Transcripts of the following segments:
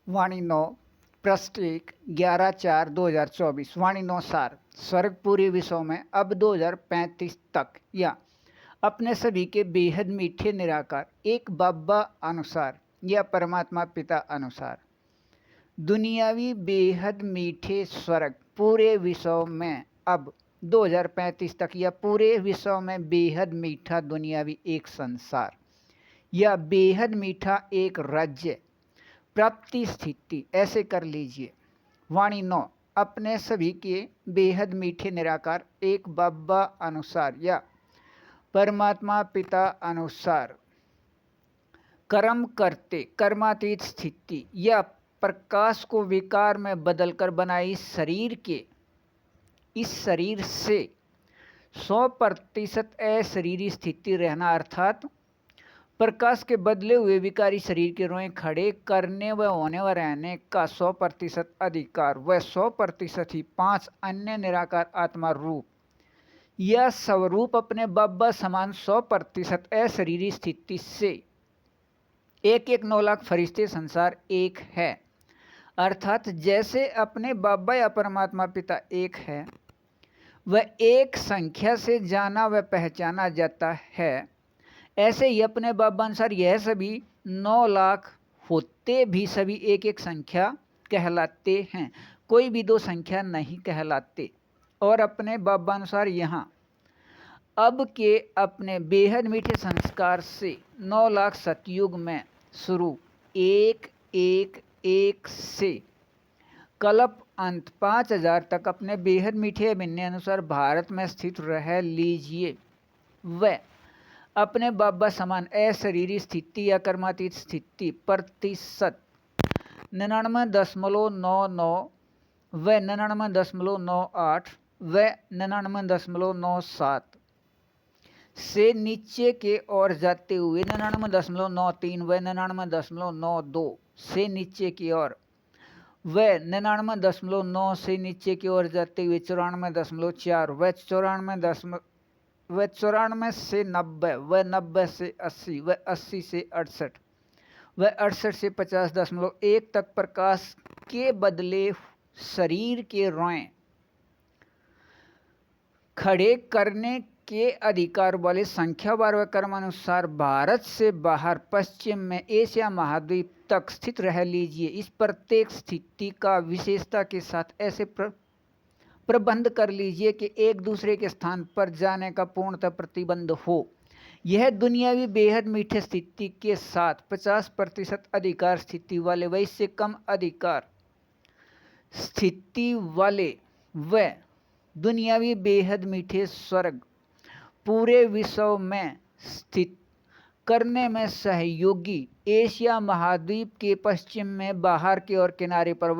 वाणी 9 पृष्ठ 1 11/4/2024 वाणी 9 सार स्वर्ग पूरी विश्व में अब 2035 तक या अपने सभी के बेहद मीठे निराकार एक बाबा अनुसार या परमात्मा पिता अनुसार दुनियावी बेहद मीठे स्वर्ग पूरे विश्व में अब 2035 तक या पूरे विश्व में बेहद मीठा दुनियावी एक संसार या बेहद मीठा एक राज्य प्राप्ति स्थिति ऐसे कर लीजिए। वाणी 9 अपने सभी के बेहद मीठे निराकार एक बाबा अनुसार या परमात्मा पिता अनुसार कर्म करते कर्मातीत स्थिति या प्रकाश को विकार में बदलकर बनाई शरीर के इस शरीर से 100% अशरीरी स्थिति रहना अर्थात प्रकाश के बदले हुए विकारी शरीर के रोए खड़े करने व होने व रहने का 100% अधिकार व 100% ही 5 अन्य निराकार आत्मा रूप यह स्वरूप अपने बाबा समान 100% अशरीरी स्थिति से एक 9 लाख फरिश्ते संसार एक है। अर्थात जैसे अपने बाबा या परमात्मा पिता एक है वह एक संख्या से जाना व पहचाना जाता है, ऐसे ही अपने बाबा अनुसार यह सभी 9 लाख होते भी सभी एक संख्या कहलाते हैं, कोई भी दो संख्या नहीं कहलाते। और अपने बाबा अनुसार यहाँ अब के अपने बेहद मीठे संस्कार से 9 लाख सतयुग में शुरू 1 से कल्प अंत 5000 तक अपने बेहद मीठे अभिन्न अनुसार भारत में स्थित रह लीजिए। वह अपने बाबा समान अशरीरी स्थिति या कर्मातीत स्थिति प्रतिशत 99.99 व 99.98 व 99.97 से नीचे के ओर जाते हुए 99.93 व 99.92 से नीचे की ओर व 99.9 से नीचे की ओर जाते हुए 94.4 व 94 से 90 व 90 से 80 व 80 से 68 व 68 से 50.1 तक प्रकाश के बदले शरीर के रोए खड़े करने के अधिकार वाले संख्यावार व कर्मानुसार भारत से बाहर पश्चिम में एशिया महाद्वीप तक स्थित रह लीजिए। इस प्रत्येक स्थिति का विशेषता के साथ ऐसे प्रबंध कर लीजिए कि एक दूसरे के स्थान पर जाने का पूर्णतः प्रतिबंध हो। यह दुनियावी बेहद मीठे स्थिति के साथ 50% अधिकार स्थिति वाले व इससे कम अधिकार स्थिति वाले व दुनियावी बेहद मीठे स्वर्ग पूरे विश्व में स्थित करने में सहयोगी एशिया महाद्वीप के पश्चिम में बाहर के और किनारे पर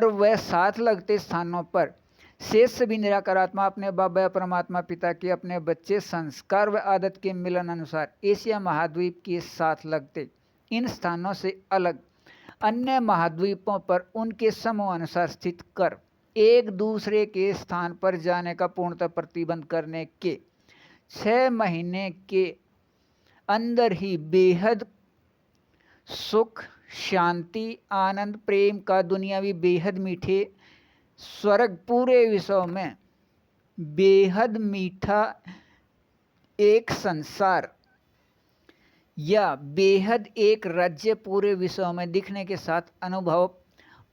व साथ लगते स्थानों पर शेष सभी निराकार आत्मा अपने बाबा परमात्मा पिता के अपने बच्चे संस्कार व आदत के मिलन अनुसार एशिया महाद्वीप के साथ लगते इन स्थानों से अलग अन्य महाद्वीपों पर उनके समूह अनुसार स्थित कर एक दूसरे के स्थान पर जाने का पूर्णतः प्रतिबंध करने के 6 महीने के अंदर ही बेहद सुख शांति आनंद प्रेम का दुनियावी बेहद मीठे स्वर्ग पूरे विश्व में बेहद मीठा एक संसार या बेहद एक राज्य पूरे विश्व में दिखने के साथ अनुभव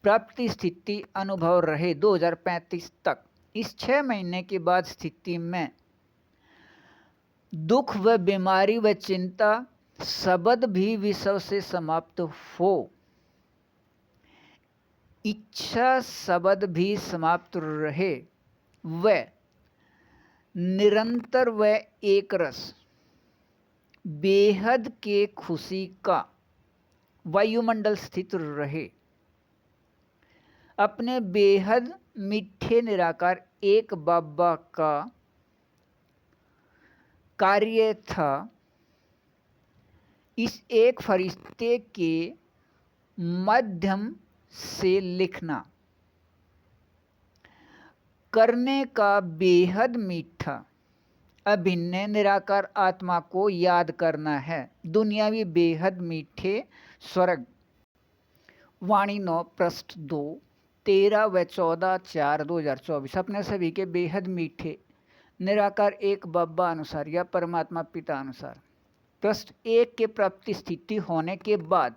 प्राप्ति स्थिति अनुभव रहे 2035 तक। इस 6 महीने के बाद स्थिति में दुख व बीमारी व चिंता शब्द भी विश्व से समाप्त हो, इच्छा शब्द भी समाप्त रहे व निरंतर व एक रस बेहद के खुशी का वायुमंडल स्थित रहे। अपने बेहद मीठे निराकार एक बाबा का कार्य था इस एक फरिश्ते के माध्यम से लिखना करने का बेहद मीठा अभिन्न निराकार आत्मा को याद करना है। दुनियावी बेहद मीठे स्वर्ग वाणी 9 पृष्ठ 2 13 व 14/4/2024 अपने सभी के बेहद मीठे निराकार एक बब्बा अनुसार या परमात्मा पिता अनुसार पृष्ठ 1 के प्राप्ति स्थिति होने के बाद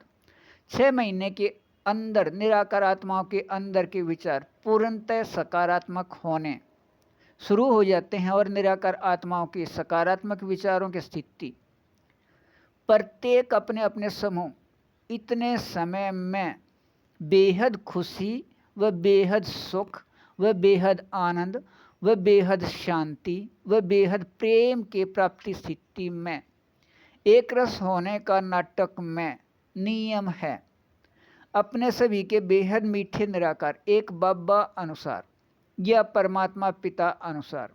6 महीने के अंदर निराकार आत्माओं के अंदर के विचार पूर्णतः सकारात्मक होने शुरू हो जाते हैं और निराकार आत्माओं के सकारात्मक विचारों की स्थिति प्रत्येक अपने अपने समूह इतने समय में बेहद खुशी व बेहद सुख व बेहद आनंद व बेहद शांति व बेहद प्रेम के प्राप्ति स्थिति में एक रस होने का नाटक में नियम है। अपने सभी के बेहद मीठे निराकार एक बब्बा अनुसार या परमात्मा पिता अनुसार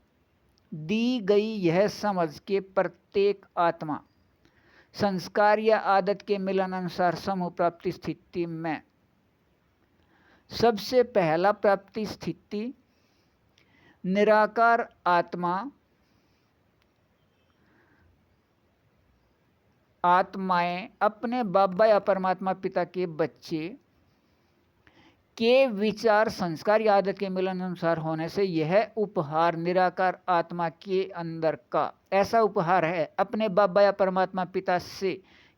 दी गई यह समझ के प्रत्येक आत्मा संस्कार या आदत के मिलन अनुसार समूह प्राप्ति स्थिति में सबसे पहला प्राप्ति स्थिति निराकार आत्माएं अपने बाबा या परमात्मा पिता के बच्चे के विचार संस्कार या आदत के मिलन अनुसार होने से यह उपहार निराकार आत्मा के अंदर का ऐसा उपहार है अपने बाबा या परमात्मा पिता से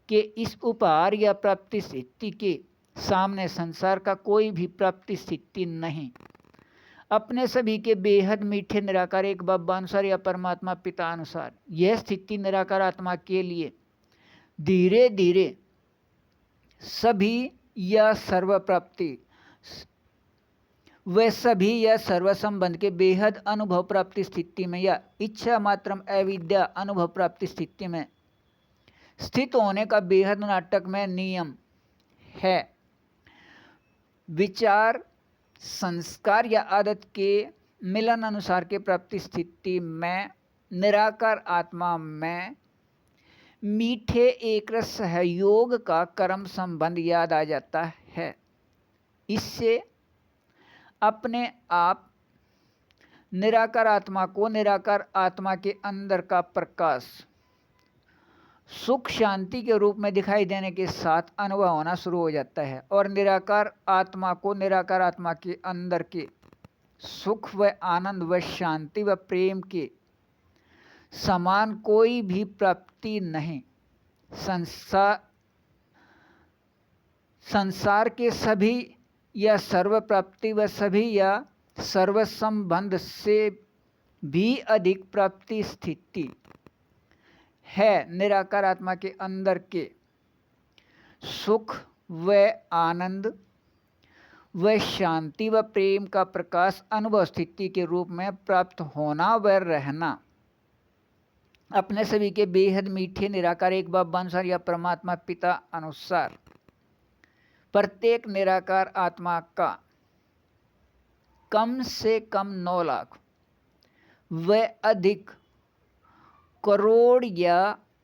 कि इस उपहार या प्राप्ति स्थिति के सामने संसार का कोई भी प्राप्ति स्थिति नहीं। अपने सभी के बेहद मीठे निराकार एक बाबा अनुसार या परमात्मा पिता अनुसार यह स्थिति निराकार आत्मा के लिए धीरे धीरे सभी या सर्व प्राप्ति वे सभी या सर्व संबंध के बेहद अनुभव प्राप्ति स्थिति में या इच्छा मात्रम अविद्या अनुभव प्राप्ति स्थिति में स्थित होने का बेहद नाटक में नियम है। विचार संस्कार या आदत के मिलन अनुसार के प्राप्ति स्थिति में निराकार आत्मा में मीठे एक रस सहयोग का कर्म संबंध याद आ जाता है। इससे अपने आप निराकार आत्मा को निराकार आत्मा के अंदर का प्रकाश सुख शांति के रूप में दिखाई देने के साथ अनुभव होना शुरू हो जाता है और निराकार आत्मा को निराकार आत्मा के अंदर के सुख व आनंद व शांति व प्रेम के समान कोई भी प्राप्ति नहीं। संसार के सभी या सर्व प्राप्ति व सभी या सर्व संबंध से भी अधिक प्राप्ति स्थिति है निराकार आत्मा के अंदर के सुख व आनंद व शांति व प्रेम का प्रकाश अनुभव स्थिति के रूप में प्राप्त होना व रहना। अपने सभी के बेहद मीठे निराकार एक बाबा अनुसार या परमात्मा पिता अनुसार प्रत्येक निराकार आत्मा का कम से कम 9 लाख व अधिक करोड़ या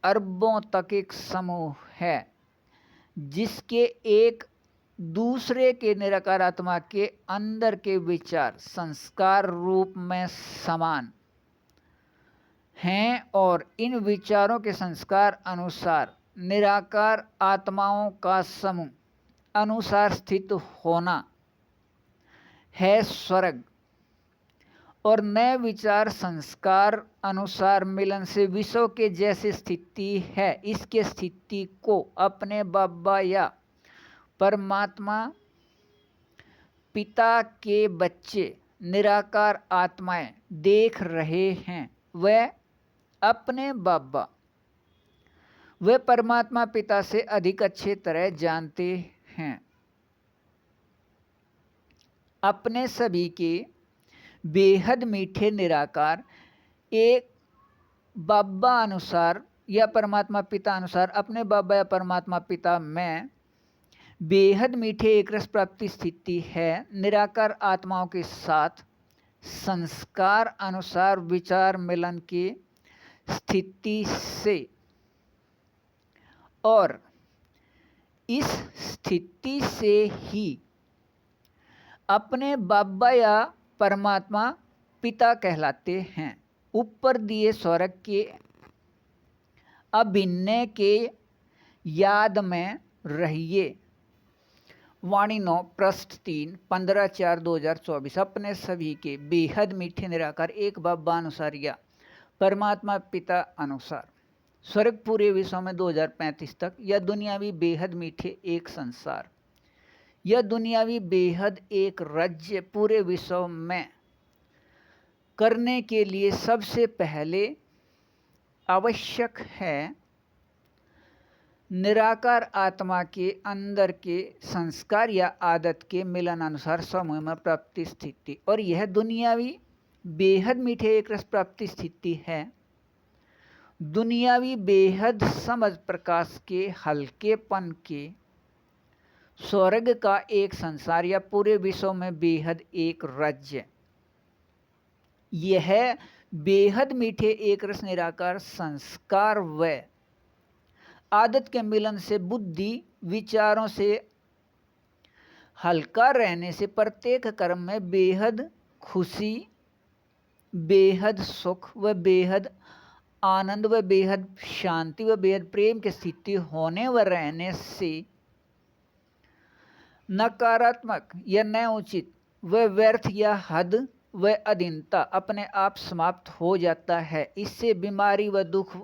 अरबों तक एक समूह है जिसके एक दूसरे के निराकार आत्मा के अंदर के विचार संस्कार रूप में समान हैं और इन विचारों के संस्कार अनुसार निराकार आत्माओं का समूह अनुसार स्थित होना है स्वर्ग और नए विचार संस्कार अनुसार मिलन से विश्व के जैसी स्थिति है। इसके स्थिति को अपने बाबा या परमात्मा पिता के बच्चे निराकार आत्माएं देख रहे हैं। वह अपने बाबा वे परमात्मा पिता से अधिक अच्छे तरह जानते हैं। अपने सभी के बेहद मीठे निराकार एक बाबा अनुसार या परमात्मा पिता अनुसार अपने बाबा या परमात्मा पिता में बेहद मीठे एक रस प्राप्ति स्थिति है निराकार आत्माओं के साथ संस्कार अनुसार विचार मिलन की स्थिति से और इस स्थिति से ही अपने बाबा या परमात्मा पिता कहलाते हैं। ऊपर दिए स्वर्ग के अभिनय के याद में रहिए। वाणी 9 पृष्ठ 3 15/4/2024 अपने सभी के बेहद मीठे निराकार एक बाबा अनुसार या परमात्मा पिता अनुसार स्वर्ग पूरे विश्व में 2035 तक यह दुनियावी बेहद मीठे एक संसार, यह दुनियावी बेहद एक राज्य पूरे विश्व में करने के लिए सबसे पहले आवश्यक है निराकार आत्मा के अंदर के संस्कार या आदत के मिलन अनुसार समूह में प्राप्ति स्थिति, और यह दुनियावी बेहद मीठे एक रस प्राप्ति स्थिति है दुनियावी बेहद समझ प्रकाश के हल्केपन के स्वर्ग का एक संसार या पूरे विश्व में बेहद एक राज्य। यह बेहद मीठे एक रस निराकार संस्कार व आदत के मिलन से बुद्धि विचारों से हल्का रहने से प्रत्येक कर्म में बेहद खुशी, बेहद सुख व बेहद आनंद व बेहद शांति व बेहद प्रेम की स्थिति होने व रहने से नकारात्मक या न उचित व व्यर्थ या हद व अधीनता अपने आप समाप्त हो जाता है। इससे बीमारी व दुख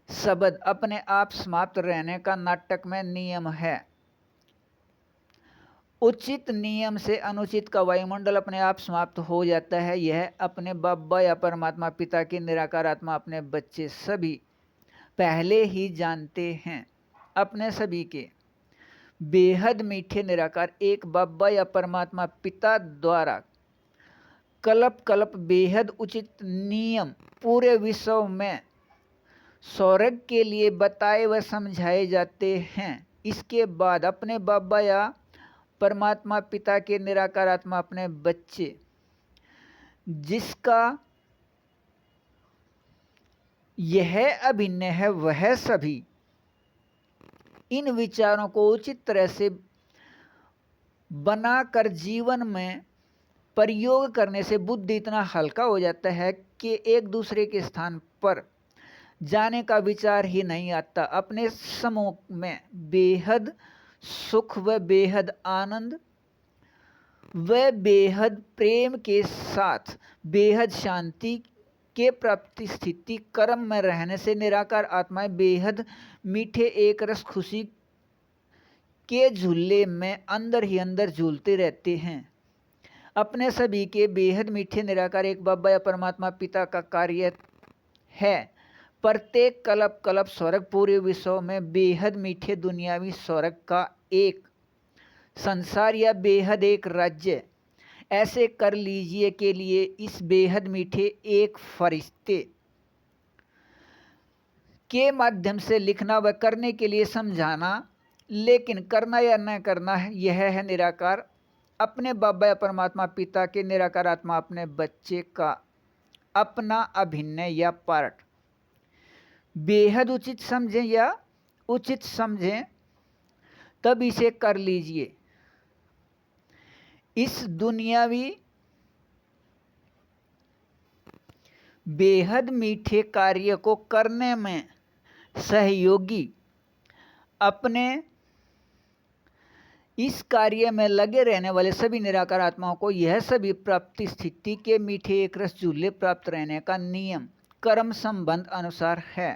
शब्द अपने आप समाप्त रहने का नाटक में नियम है। उचित नियम से अनुचित का वायुमंडल अपने आप समाप्त हो जाता है। यह अपने बाबा या परमात्मा पिता की निराकार आत्मा अपने बच्चे सभी पहले ही जानते हैं। अपने सभी के बेहद मीठे निराकार एक बाबा या परमात्मा पिता द्वारा कल्प कल्प बेहद उचित नियम पूरे विश्व में स्वर्ग के लिए बताए व समझाए जाते हैं। इसके बाद अपने बाबा या परमात्मा पिता के निराकार आत्मा अपने बच्चे जिसका यह अभिन्न है वह सभी इन विचारों को उचित तरह से बनाकर जीवन में प्रयोग करने से बुद्धि इतना हल्का हो जाता है कि एक दूसरे के स्थान पर जाने का विचार ही नहीं आता। अपने समूह में बेहद सुख व बेहद आनंद व बेहद प्रेम के साथ बेहद शांति के प्राप्ति स्थिति कर्म में रहने से निराकार आत्माएं बेहद मीठे एक रस खुशी के झूले में अंदर ही अंदर झूलते रहते हैं। अपने सभी के बेहद मीठे निराकार एक बाबा या परमात्मा पिता का कार्य है प्रत्येक कल्प कल्प स्वर्ग पूरे विश्व में बेहद मीठे दुनियावी स्वर्ग का एक संसार या बेहद एक राज्य ऐसे कर लीजिए के लिए इस बेहद मीठे एक फरिश्ते के माध्यम से लिखना व करने के लिए समझाना, लेकिन करना या न करना यह है निराकार अपने बाबा या परमात्मा पिता के निराकार आत्मा अपने बच्चे का अपना अभिन्न या पार्ट बेहद उचित समझें या उचित समझें तब इसे कर लीजिए। इस दुनियावी बेहद मीठे कार्य को करने में सहयोगी अपने इस कार्य में लगे रहने वाले सभी निराकार आत्माओं को यह सभी प्राप्ति स्थिति के मीठे एक रस झूले प्राप्त रहने का नियम कर्म संबंध अनुसार है।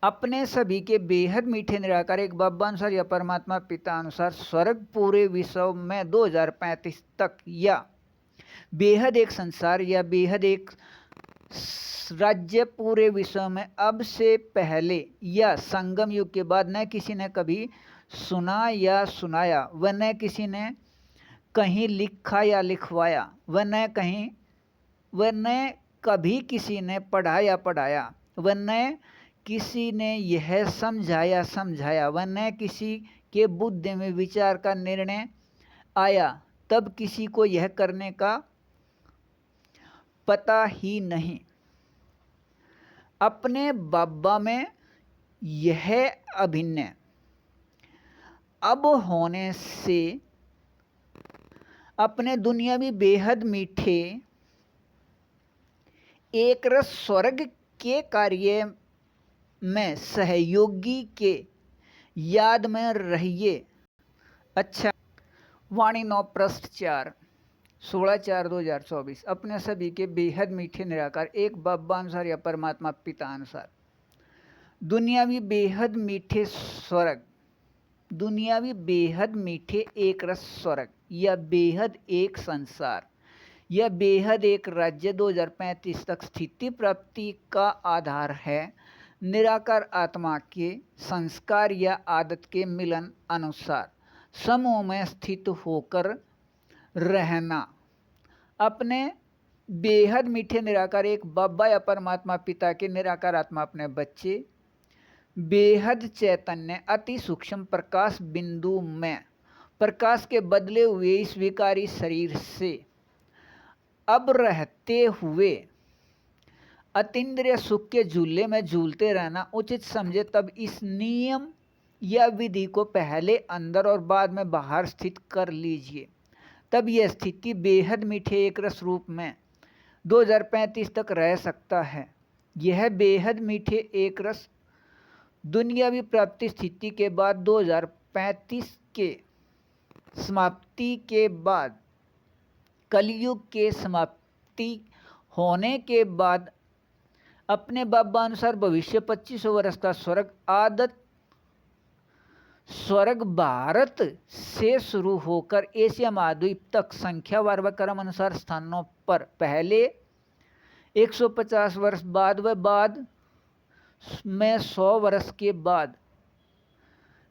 अपने सभी के बेहद मीठे निराकार एक बाबा अनुसार या परमात्मा पिता अनुसार स्वर्ग पूरे विश्व में 2035 तक या बेहद एक संसार या बेहद एक राज्य पूरे विश्व में अब से पहले या संगम युग के बाद न किसी ने कभी सुना या सुनाया व न किसी ने कहीं लिखा या लिखवाया व न कभी किसी ने पढ़ाया पढ़ाया व न किसी ने यह समझाया व न किसी के बुद्धि में विचार का निर्णय आया तब किसी को यह करने का पता ही नहीं। अपने बाबा में यह अभिन्न अब होने से अपने दुनियावी बेहद मीठे एक रस स्वर्ग के कार्य में सहयोगी के याद में रहिए अच्छा। वाणी 9 पृष्ठ 4 16/4/2024 अपने सभी के बेहद मीठे निराकार एक बाबा अनुसार या परमात्मा पिता अनुसार दुनियावी बेहद मीठे स्वर्ग, दुनियावी बेहद मीठे एक रस स्वर्ग या बेहद एक संसार या बेहद एक राज्य 2035 तक स्थिति प्राप्ति का आधार है निराकार आत्मा के संस्कार या आदत के मिलन अनुसार समूह में स्थित होकर रहना। अपने बेहद मीठे निराकार एक बाबा या परमात्मा पिता के निराकार आत्मा अपने बच्चे बेहद चैतन्य अति सूक्ष्म प्रकाश बिंदु में प्रकाश के बदले हुए इस विकारी शरीर से अब रहते हुए अतीन्द्रिय सुख के झूले में झूलते रहना उचित समझे तब इस नियम या विधि को पहले अंदर और बाद में बाहर स्थित कर लीजिए। तब यह स्थिति बेहद मीठे एक रस रूप में 2035 तक रह सकता है। यह बेहद मीठे एक रस दुनियावी प्राप्ति स्थिति के बाद 2035 के समाप्ति के बाद कलयुग के समाप्ति होने के बाद अपने बाबा अनुसार भविष्य 2500 वर्ष का स्वर्ग आदत स्वर्ग भारत से शुरू होकर एशिया महाद्वीप तक संख्यावार व क्रम अनुसार स्थानों पर पहले 150 वर्ष बाद व बाद में 100 वर्ष के बाद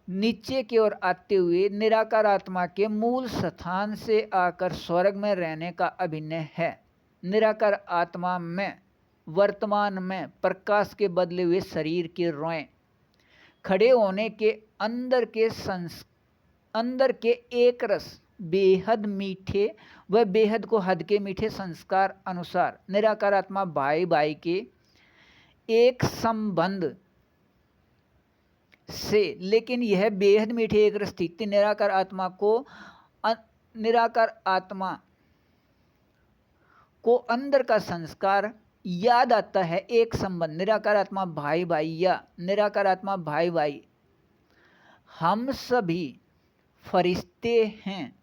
नीचे की ओर आते हुए निराकार आत्मा के मूल स्थान से आकर स्वर्ग में रहने का अभिनय है। निराकार आत्मा में वर्तमान में प्रकाश के बदले हुए शरीर के रोएं खड़े होने के अंदर के एक रस बेहद मीठे व बेहद को हद के मीठे संस्कार अनुसार निराकार आत्मा भाई भाई के एक संबंध से, लेकिन यह बेहद मीठे एक स्थिति निराकार आत्मा को अंदर का संस्कार याद आता है। एक संबंध निराकार आत्मा भाई भाई या निराकार आत्मा भाई भाई हम सभी फरिश्ते हैं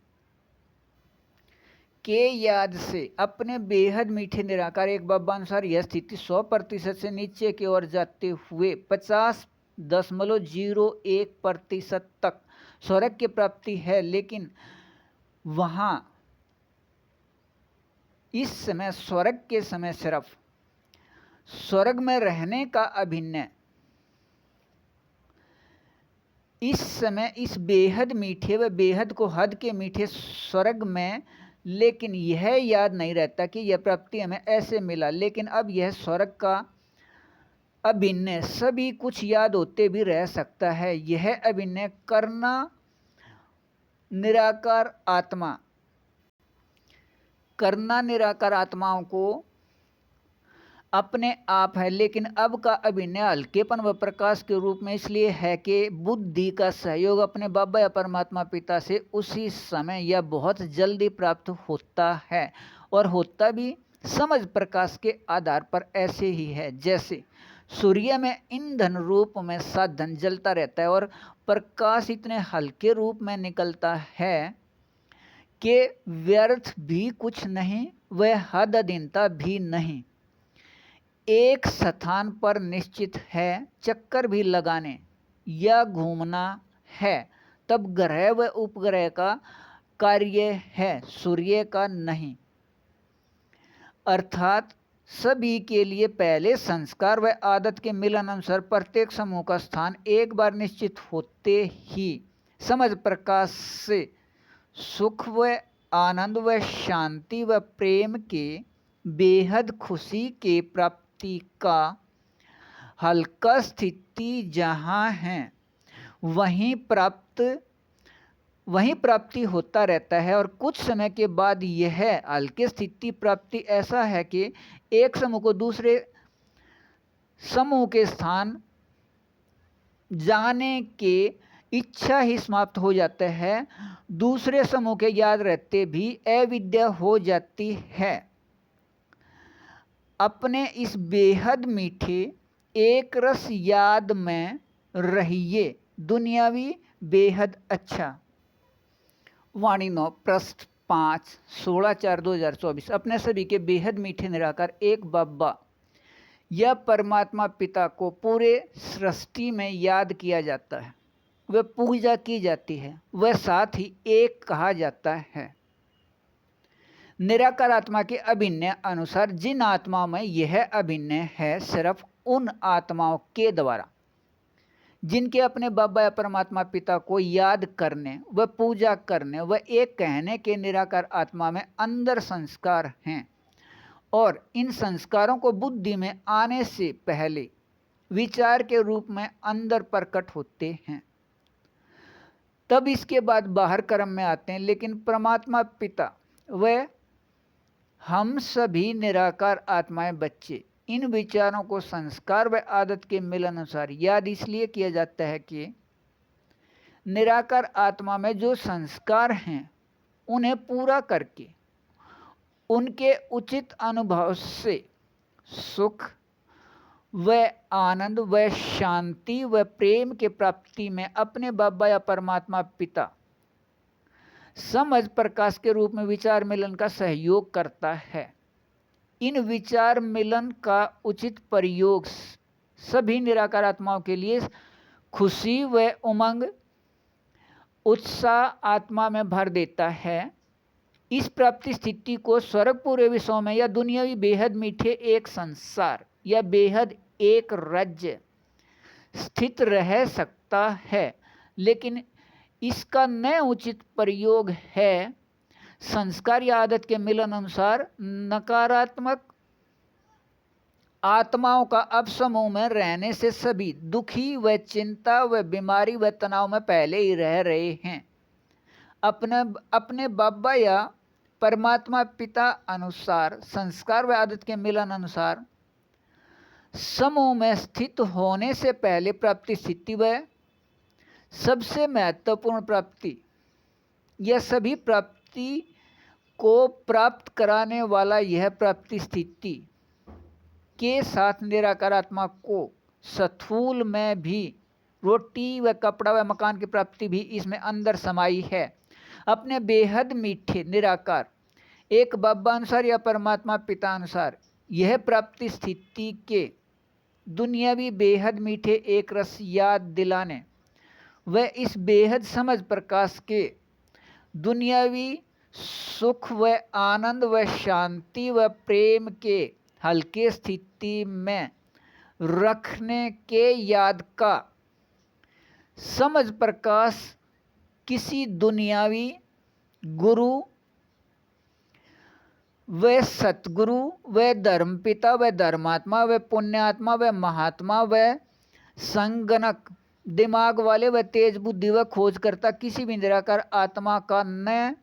के याद से अपने बेहद मीठे निराकार एक बाबा अनुसार यह स्थिति 100% से नीचे की ओर जाते हुए 50.01% तक स्वर्ग की प्राप्ति है। लेकिन वहाँ इस समय स्वर्ग के समय सिर्फ स्वर्ग में रहने का अभिनय इस समय इस बेहद मीठे व बेहद को हद के मीठे स्वर्ग में, लेकिन यह याद नहीं रहता कि यह प्राप्ति हमें ऐसे मिला। लेकिन अब यह स्वर्ग का अभिनय सभी कुछ याद होते भी रह सकता है। यह अभिनय करना निराकार आत्माओं को अपने आप है। लेकिन अब का अभिनय हल्केपन व प्रकाश के रूप में इसलिए है कि बुद्धि का सहयोग अपने बाबा या परमात्मा पिता से उसी समय या बहुत जल्दी प्राप्त होता है और होता भी समझ प्रकाश के आधार पर ऐसे ही है जैसे सूर्य में ईंधन रूप में साधन जलता रहता है और प्रकाश इतने हल्के रूप में निकलता है कि व्यर्थ भी कुछ नहीं व हदअधीनता भी नहीं। एक स्थान पर निश्चित है, चक्कर भी लगाने या घूमना है तब ग्रह व उपग्रह का कार्य है, सूर्य का नहीं। अर्थात सभी के लिए पहले संस्कार व आदत के मिलन अनुसार प्रत्येक समूह का स्थान एक बार निश्चित होते ही समझ प्रकाश से सुख व आनंद व शांति व प्रेम के बेहद खुशी के प्राप्ति का हल्का स्थिति जहाँ है वहीं प्राप्ति होता रहता है। और कुछ समय के बाद यह हल्के स्थिति प्राप्ति ऐसा है कि एक समूह को दूसरे समूह के स्थान जाने के इच्छा ही समाप्त हो जाता है, दूसरे समूह के याद रहते भी अविद्या हो जाती है। अपने इस बेहद मीठे एक रस याद में रहिए। दुनियावी बेहद अच्छा वाणी 9 पृष्ठ 5 16/4/2024। अपने सभी के बेहद मीठे निराकार एक बाबा या परमात्मा पिता को पूरे सृष्टि में याद किया जाता है, वह पूजा की जाती है, वह साथ ही एक कहा जाता है। निराकार आत्मा के अभिनय अनुसार जिन आत्माओं में यह अभिनय है, सिर्फ उन आत्माओं के द्वारा जिनके अपने बाबा या परमात्मा पिता को याद करने व पूजा करने व एक कहने के निराकार आत्मा में अंदर संस्कार हैं और इन संस्कारों को बुद्धि में आने से पहले विचार के रूप में अंदर प्रकट होते हैं, तब इसके बाद बाहर कर्म में आते हैं। लेकिन परमात्मा पिता व हम सभी निराकार आत्माएं बच्चे इन विचारों को संस्कार व आदत के मिलन अनुसार याद इसलिए किया जाता है कि निराकार आत्मा में जो संस्कार हैं उन्हें पूरा करके उनके उचित अनुभव से सुख व आनंद व शांति व प्रेम के प्राप्ति में अपने बाबा या परमात्मा पिता समझ प्रकाश के रूप में विचार मिलन का सहयोग करता है। इन विचार मिलन का उचित प्रयोग सभी निराकार आत्माओं के लिए खुशी व उमंग उत्साह आत्मा में भर देता है। इस प्राप्ति स्थिति को स्वर्ग पूरे विश्व में या दुनियावी बेहद मीठे एक संसार या बेहद एक राज्य स्थित रह सकता है, लेकिन इसका नया उचित प्रयोग है संस्कार या आदत के मिलन अनुसार नकारात्मक आत्माओं का अब समूह में रहने से सभी दुखी व चिंता व बीमारी व तनाव में पहले ही रह रहे हैं। अपने बाबा या परमात्मा पिता अनुसार संस्कार व आदत के मिलन अनुसार समूह में स्थित होने से पहले प्राप्ति स्थिति व सबसे महत्वपूर्ण प्राप्ति यह सभी प्राप्ति को प्राप्त कराने वाला यह प्राप्ति स्थिति के साथ निराकार आत्मा को स्थूल में भी रोटी व कपड़ा व मकान की प्राप्ति भी इसमें अंदर समाई है। अपने बेहद मीठे निराकार एक बाबा अनुसार या परमात्मा पिता अनुसार यह प्राप्ति स्थिति के दुनियावी बेहद मीठे एक रस याद दिलाने व इस बेहद समझ प्रकाश के दुनियावी सुख व आनंद व शांति व प्रेम के हल्के स्थिति में रखने के याद का समझ प्रकाश किसी दुनियावी गुरु व सतगुरु व धर्मपिता व धर्मात्मा व पुण्यात्मा व महात्मा व संगणक दिमाग वाले व तेज बुद्धि व खोजकर्ता किसी भी निराकार आत्मा का न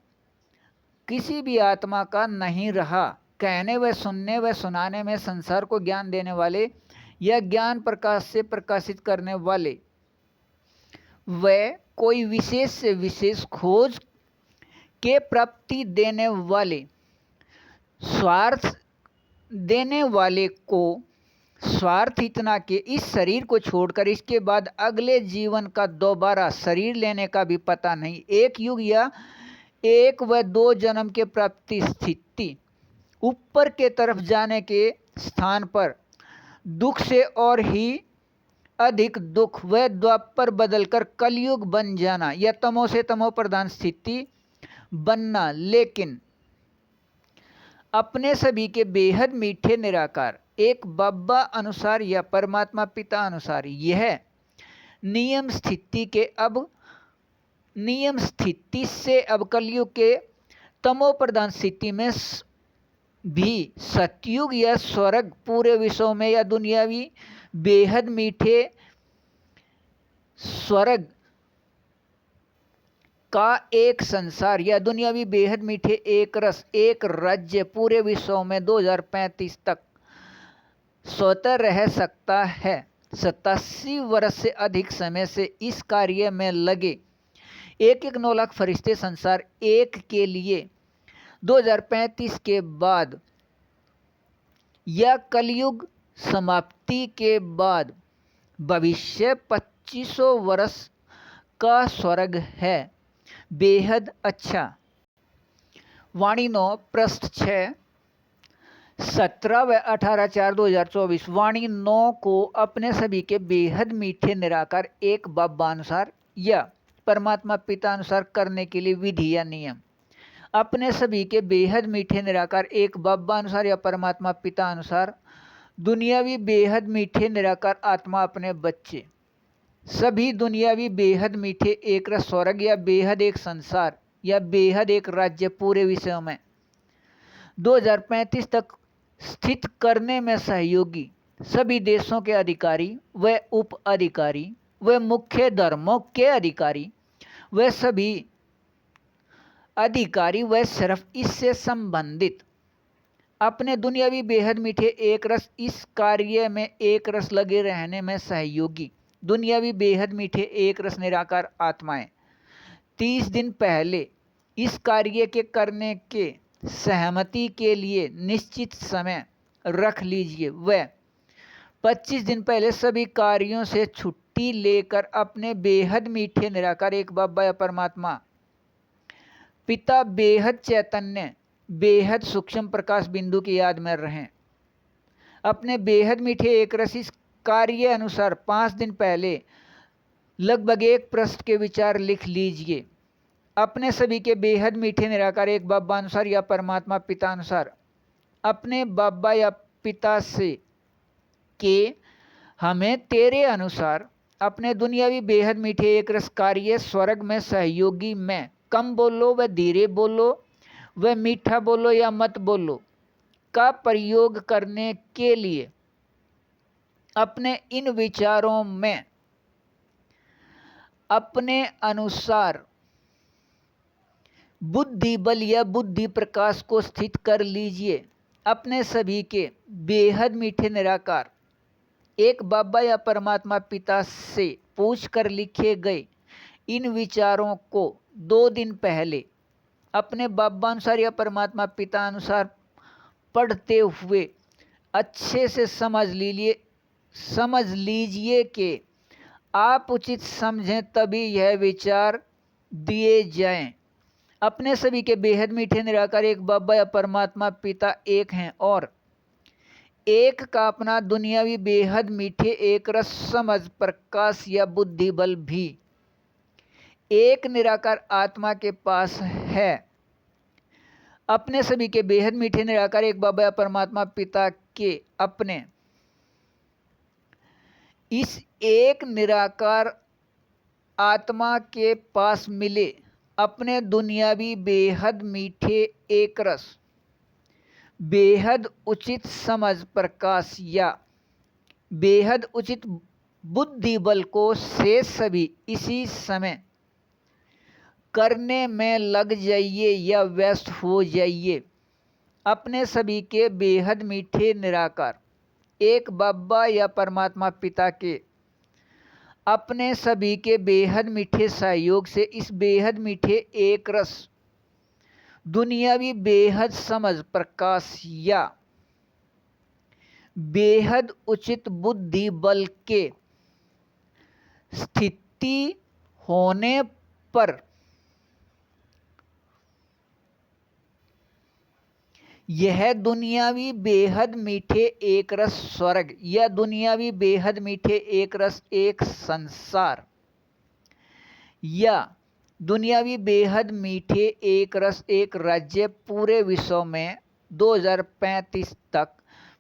किसी भी आत्मा का नहीं रहा। कहने व सुनने व सुनाने में संसार को ज्ञान देने वाले या ज्ञान प्रकाश से प्रकाशित करने वाले व कोई विशेष से विशेष खोज के प्राप्ति देने वाले स्वार्थ देने वाले को स्वार्थ इतना कि इस शरीर को छोड़कर इसके बाद अगले जीवन का दोबारा शरीर लेने का भी पता नहीं। एक युग या एक व दो जन्म के प्राप्ति स्थिति ऊपर के तरफ जाने के स्थान पर दुख से और ही अधिक दुख व द्वापर बदलकर कलयुग बन जाना या तमो से तमो प्रधान स्थिति बनना। लेकिन अपने सभी के बेहद मीठे निराकार एक बाबा अनुसार या परमात्मा पिता अनुसार यह नियम स्थिति से अब कलयुग के तमो प्रधान स्थिति में भी सतयुग या स्वर्ग पूरे विश्व में या दुनियावी बेहद मीठे स्वर्ग का एक संसार या दुनियावी बेहद मीठे एक रस एक राज्य पूरे विश्व में 2035 तक स्वतः रह सकता है। 87 वर्ष से अधिक समय से इस कार्य में लगे 9 लाख फरिश्ते संसार एक के लिए 2035 के बाद या कलयुग समाप्ति के बाद भविष्य 2500 वर्ष का स्वर्ग है। बेहद अच्छा। वाणी 9 पृष्ठ 6 17 व 18/4/2024। वाणी 9 को अपने सभी के बेहद मीठे निराकार एक बाबानुसार या परमात्मा पिता अनुसार करने के लिए विधि या नियम। अपने सभी के बेहद मीठे निराकार एक बाबानुसार या परमात्मा पिता अनुसार दुनियावी बेहद मीठे निराकार आत्मा अपने बच्चे सभी दुनियावी बेहद मीठे एक रस स्वर्ग या बेहद एक संसार या बेहद एक राज्य पूरे विषयों में 2035 तक स्थित करने में सहयोगी सभी देशों के अधिकारी व उप अधिकारी व मुख्य धर्मों के अधिकारी व सभी अधिकारी व सिर्फ इससे संबंधित अपने दुनियावी बेहद मीठे एक रस इस कार्य में एक रस लगे रहने में सहयोगी दुनियावी बेहद मीठे एक रस निराकार आत्माएं 30 दिन पहले इस कार्य के करने के सहमति के लिए निश्चित समय रख लीजिए व 25 दिन पहले सभी कार्यों से छुट्टी लेकर अपने बेहद मीठे निराकार एक बाबा या परमात्मा पिता बेहद चैतन्य बेहद सूक्ष्म प्रकाश बिंदु की याद में रहें। अपने बेहद मीठे एक रस इस कार्य अनुसार 5 दिन पहले लगभग एक पृष्ठ के विचार लिख लीजिए। अपने सभी के बेहद मीठे निराकार एक बाबा अनुसार या परमात्मा पिता अनुसार अपने बाबा या पिता से के हमें तेरे अनुसार अपने दुनियावी बेहद मीठे एक रस कार्य स्वर्ग में सहयोगी में कम बोलो व धीरे बोलो व मीठा बोलो या मत बोलो का प्रयोग करने के लिए अपने इन विचारों में अपने अनुसार बुद्धि बल या बुद्धि प्रकाश को स्थित कर लीजिए। अपने सभी के बेहद मीठे निराकार एक बाबा या परमात्मा पिता से पूछ कर लिखे गए इन विचारों को 2 दिन पहले अपने बाबा अनुसार या परमात्मा पिता अनुसार पढ़ते हुए अच्छे से समझ लीजिए कि आप उचित समझें तभी यह विचार दिए जाएं। अपने सभी के बेहद मीठे निराकार एक बाबा या परमात्मा पिता एक हैं और एक का अपना दुनियावी बेहद मीठे एक रस समझ प्रकाश या बुद्धि बल भी एक निराकार आत्मा के पास है। अपने सभी के बेहद मीठे निराकार एक बाबा या परमात्मा पिता के अपने इस एक निराकार आत्मा के पास मिले अपने दुनियावी बेहद मीठे एक रस बेहद उचित समझ प्रकाश या बेहद उचित बुद्धि बल को शेष सभी इसी समय करने में लग जाइए या व्यस्त हो जाइए। अपने सभी के बेहद मीठे निराकार एक बाबा या परमात्मा पिता के अपने सभी के बेहद मीठे सहयोग से इस बेहद मीठे एक रस दुनियावी बेहद समझ प्रकाश या बेहद उचित बुद्धि बल के स्थिति होने पर यह दुनियावी बेहद मीठे एक रस स्वर्ग या दुनियावी बेहद मीठे एक रस एक संसार या दुनियावी बेहद मीठे एक रस एक राज्य पूरे विश्व में 2035 तक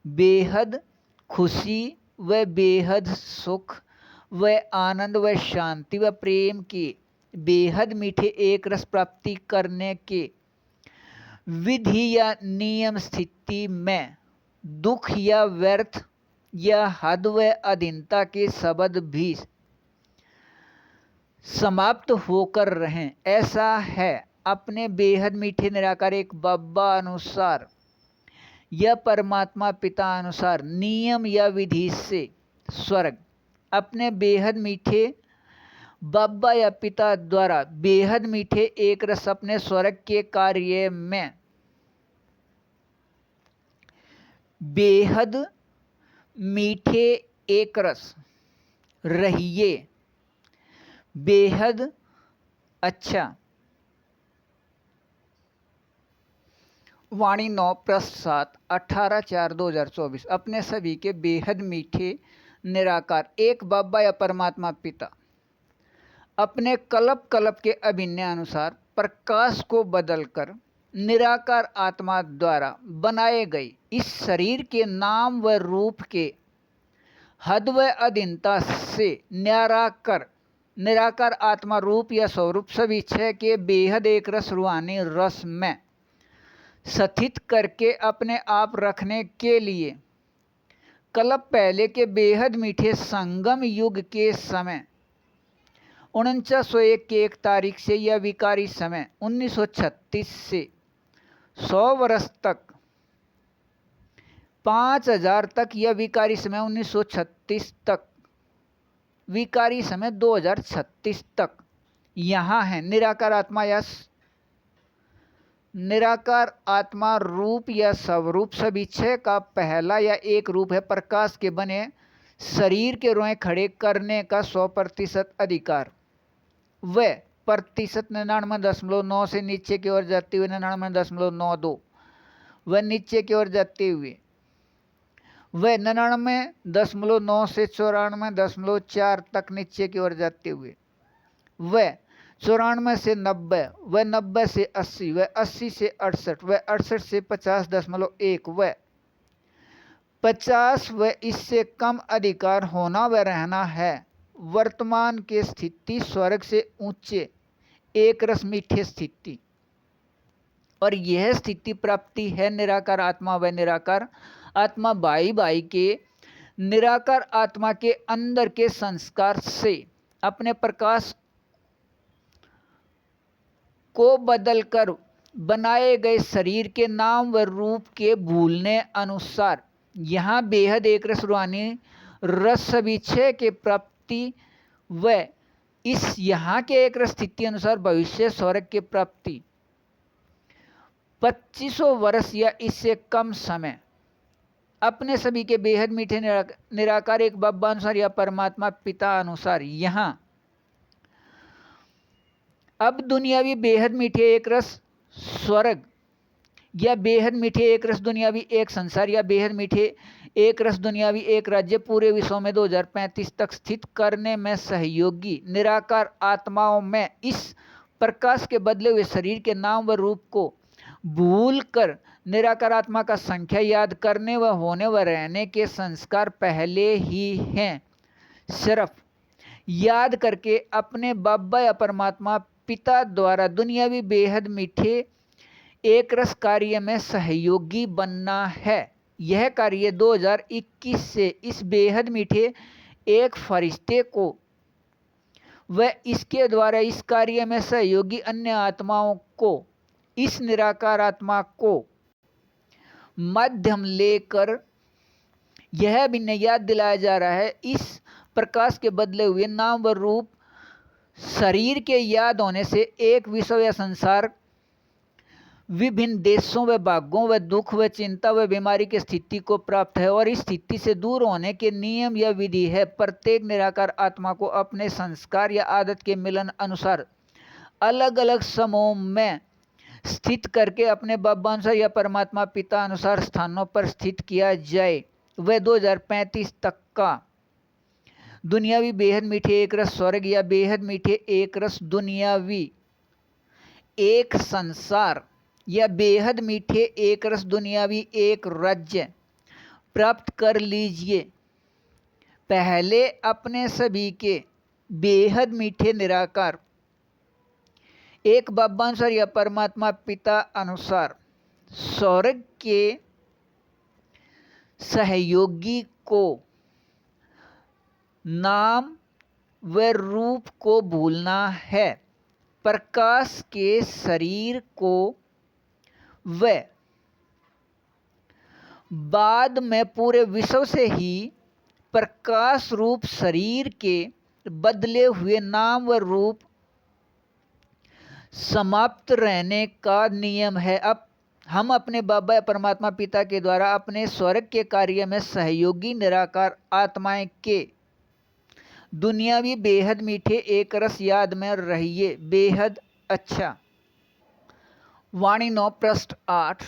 बेहद खुशी व बेहद सुख व आनंद व शांति व प्रेम की बेहद मीठे एक रस प्राप्ति करने के विधि या नियम स्थिति में दुख या व्यर्थ या हद व अधीनता के शब्द भी समाप्त होकर रहें। ऐसा है अपने बेहद मीठे निराकार एक बाबा अनुसार या परमात्मा पिता अनुसार नियम या विधि से स्वर्ग अपने बेहद मीठे बाबा या पिता द्वारा बेहद मीठे एक रस अपने स्वर्ग के कार्य में बेहद मीठे एक रस रहिए। बेहद अच्छा। वाणी 9 पृष्ठ 7 18/4/2024 अपने सभी के बेहद मीठे निराकार एक बाबा या परमात्मा पिता अपने कल्प कल्प के अभिनय अनुसार प्रकाश को बदलकर निराकार आत्मा द्वारा बनाए गए इस शरीर के नाम व रूप के हद व अधीनता से न्यारा कर निराकार आत्मा रूप या स्वरूप सभी छह के बेहद एक रस रूहानी रस में स्थित करके अपने आप रखने के लिए कल्प पहले के बेहद मीठे संगम युग के समय 4901 के 1 तारीख से यह विकारी समय 1936 से 100 वर्ष तक 5000 तक यह विकारी समय 1936 तक विकारी समय 2036 तक यहाँ है निराकार आत्मा या निराकार आत्मा रूप या स्वरूप सभी छह का पहला या एक रूप है प्रकाश के बने शरीर के रोए खड़े करने का 100% अधिकार व प्रतिशत 99.9 से नीचे की ओर जाते हुए 99.92 व नीचे की ओर जाते हुए वह 99.9 से 94.4 तक नीचे की ओर जाते हुए वह 94 से 90 व 90 से 80 व 80 से 68 व 68 से 50.1 व 50 व इससे कम अधिकार होना व रहना है वर्तमान के स्थिति स्वर्ग से ऊंचे एक रस मीठे स्थिति और यह स्थिति प्राप्ति है निराकार आत्मा व निराकार आत्मा भाई भाई के निराकार आत्मा के अंदर के संस्कार से अपने प्रकाश को बदलकर बनाए गए शरीर के नाम व रूप के भूलने अनुसार यहाँ बेहद एक रस रूहानी रस सभी छह के प्राप्ति व इस यहाँ के एक रस स्थिति अनुसार भविष्य स्वर्ग के प्राप्ति 2500 वर्ष या इससे कम समय अपने सभी के बेहद मीठे निराकार एक बाबा अनुसार या परमात्मा पिता अनुसार यहाँ अब दुनियावी बेहद मीठे एक रस स्वर्ग या बेहद मीठे एक रस दुनियावी एक संसार या बेहद मीठे एक रस दुनियावी एक राज्य पूरे विश्व में 2035 तक स्थित करने में सहयोगी निराकार आत्माओं में इस प्रकाश के बदले हुए शरीर के नाम व रूप को भूल कर निराकार आत्मा का संख्या याद करने व होने व रहने के संस्कार पहले ही हैं सिर्फ याद करके अपने बाबा या परमात्मा पिता द्वारा दुनियावी बेहद मीठे एक रस कार्य में सहयोगी बनना है यह कार्य 2021 से इस बेहद मीठे एक फरिश्ते को व इसके द्वारा इस कार्य में सहयोगी अन्य आत्माओं को इस निराकार आत्मा को माध्यम लेकर यह भी याद दिलाया जा रहा है इस प्रकाश के बदले हुए नाम व रूप शरीर के याद होने से एक विश्व या संसार विभिन्न देशों व भागों व दुख व चिंता व बीमारी की स्थिति को प्राप्त है और इस स्थिति से दूर होने के नियम या विधि है प्रत्येक निराकार आत्मा को अपने संस्कार या आदत के मिलन अनुसार अलग अलग समूह में स्थित करके अपने बाबा अनुसार या परमात्मा पिता अनुसार स्थानों पर स्थित किया जाए वह 2035 तक का दुनियावी बेहद मीठे एक रस स्वर्ग या बेहद मीठे एक रस दुनियावी एक संसार या बेहद मीठे एक रस दुनियावी एक राज्य प्राप्त कर लीजिए पहले अपने सभी के बेहद मीठे निराकार एक बाबा अनुसार या परमात्मा पिता अनुसार स्वर्ग के सहयोगी को नाम व रूप को भूलना है प्रकाश के शरीर को व बाद में पूरे विश्व से ही प्रकाश रूप शरीर के बदले हुए नाम व रूप समाप्त रहने का नियम है अब हम अपने बाबा परमात्मा पिता के द्वारा अपने स्वर्ग के कार्य में सहयोगी निराकार आत्माएं के दुनियावी बेहद मीठे एक रस याद में रहिए बेहद अच्छा वाणी 9 पृष्ठ 8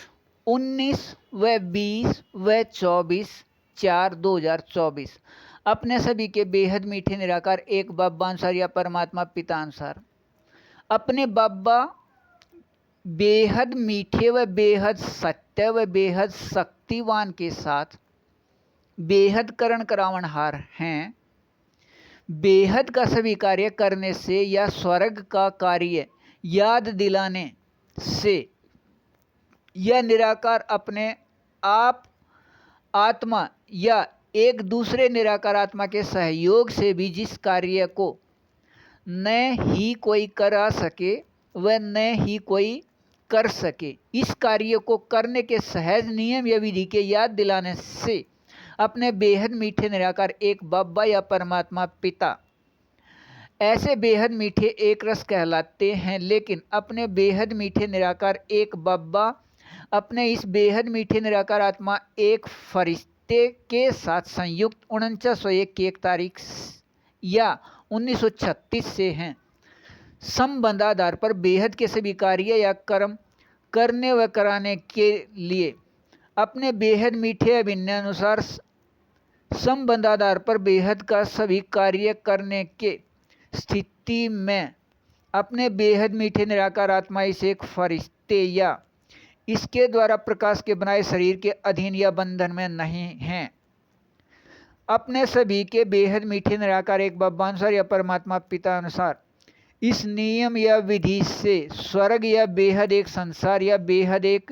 19 व 20 व 24/4/2024 अपने सभी के बेहद मीठे निराकार एक बब्बा अनुसार या परमात्मा पिता अनुसार अपने बब्बा बेहद मीठे व बेहद सत्य व बेहद शक्तिवान के साथ बेहद करण करावनहार हैं। बेहद का सभी कार्य करने से या स्वर्ग का कार्य याद दिलाने से यह निराकार अपने आप आत्मा या एक दूसरे निराकार आत्मा के सहयोग से भी जिस कार्य को न ही कोई करा सके व न ही कोई कर सके, इस कार्य को करने के सहज नियम या विधि के याद दिलाने से अपने बेहद मीठे निराकार एक बब्बा या परमात्मा पिता ऐसे बेहद मीठे एक रस कहलाते हैं। लेकिन अपने बेहद मीठे निराकार एक बब्बा अपने इस बेहद मीठे निराकार आत्मा एक फरिश्ते के साथ संयुक्त 49/1 की 1 तारीख या 1936 से हैं। संबंध आधार पर बेहद के सभी कार्य या कर्म करने व कराने के लिए अपने बेहद मीठे अभिन्न अनुसार संबंध आधार पर बेहद का सभी कार्य करने के स्थिति में अपने बेहद मीठे निराकार आत्मा इस एक फरिश्ते या इसके द्वारा प्रकाश के बनाए शरीर के अधीन या बंधन में नहीं हैं। अपने सभी के बेहद मीठे निराकार एक बब्बा अनुसार या परमात्मा पिता अनुसार इस नियम या विधि से स्वर्ग या बेहद एक संसार या बेहद एक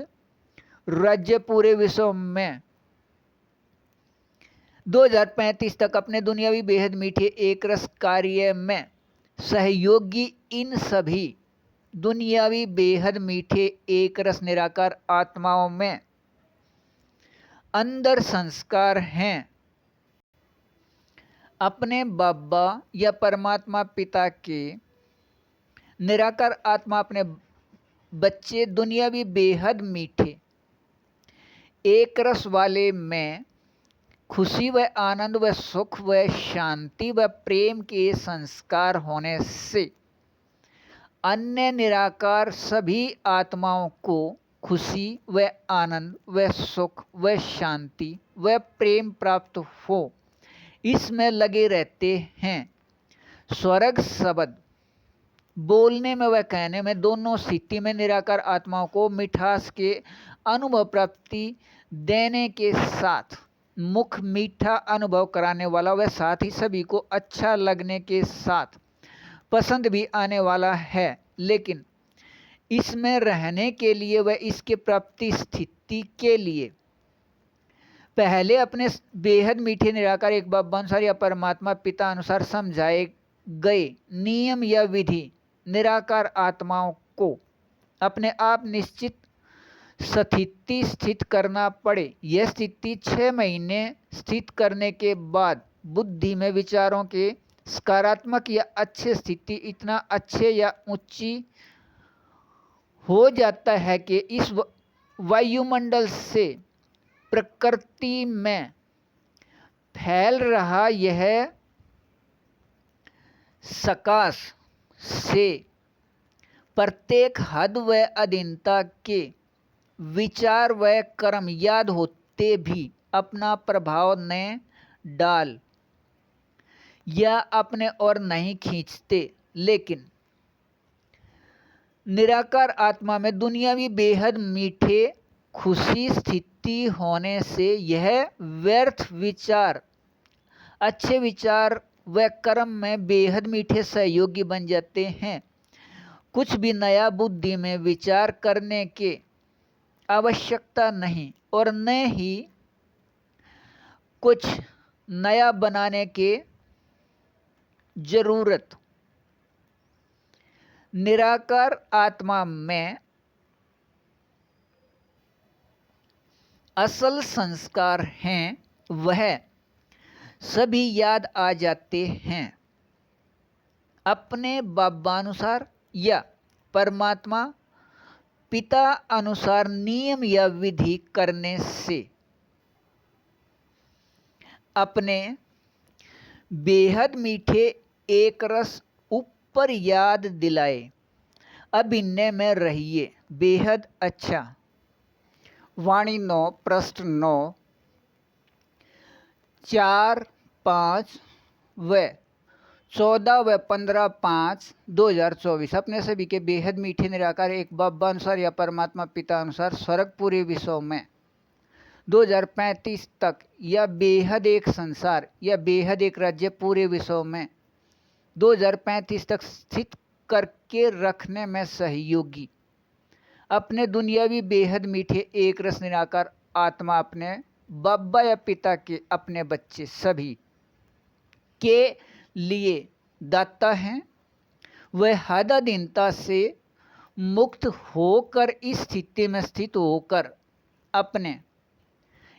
राज्य पूरे विश्व में 2035 तक अपने दुनियावी बेहद मीठे एक रस कार्य में सहयोगी इन सभी दुनियावी बेहद मीठे एक रस निराकार आत्माओं में अंदर संस्कार हैं। अपने बब्बा या परमात्मा पिता के निराकार आत्मा अपने बच्चे दुनियावी बेहद मीठे एक रस वाले में खुशी व आनंद व सुख व शांति व प्रेम के संस्कार होने से अन्य निराकार सभी आत्माओं को खुशी व आनंद व सुख व शांति व प्रेम प्राप्त हो इसमें लगे रहते हैं। स्वर्ग शब्द बोलने में व कहने में दोनों स्थिति में निराकार आत्माओं को मिठास के अनुभव प्राप्ति देने के साथ मुख मीठा अनुभव कराने वाला व साथ ही सभी को अच्छा लगने के साथ पसंद भी आने वाला है। लेकिन इसमें रहने के लिए व इसके प्राप्ति स्थिति के लिए पहले अपने बेहद मीठे निराकार एक बब्बा अनुसार या परमात्मा पिता अनुसार समझाए गए नियम या विधि निराकार आत्माओं को अपने आप निश्चित स्थिति स्थित करना पड़े। यह स्थिति 6 महीने स्थित करने के बाद बुद्धि में विचारों के सकारात्मक या अच्छे स्थिति इतना अच्छे या ऊंची हो जाता है कि इस वायुमंडल से प्रकृति में फैल रहा यह सकाश से प्रत्येक हद व अधीनता के विचार व कर्म याद होते भी अपना प्रभाव न डाल या अपने और नहीं खींचते। लेकिन निराकार आत्मा में दुनियावी बेहद मीठे खुशी स्थिति होने से यह व्यर्थ विचार अच्छे विचार व कर्म में बेहद मीठे सहयोगी बन जाते हैं। कुछ भी नया बुद्धि में विचार करने के आवश्यकता नहीं और न ही कुछ नया बनाने के जरूरत। निराकार आत्मा में असल संस्कार हैं वह सभी याद आ जाते हैं। अपने बाबानुसार या परमात्मा पिता अनुसार नियम या विधि करने से अपने बेहद मीठे एक रस ऊपर याद दिलाए अभिनय में रहिए बेहद अच्छा वाणी 9 पृष्ठ 9 4, 5 व 14 व 15/5/2024 अपने सभी के बेहद मीठे निराकार एक बाबा अनुसार या परमात्मा पिता अनुसार स्वर्ग पूरे विश्व में 2035 तक या बेहद एक संसार या बेहद एक राज्य पूरे विश्व में 2035 तक स्थित करके रखने में सहयोगी अपने दुनियावी बेहद मीठे एक रस निराकार आत्मा अपने बाबा या पिता के अपने बच्चे सभी के लिए दाता हैं। वह हदाधीनता से मुक्त होकर इस स्थिति में स्थित होकर अपने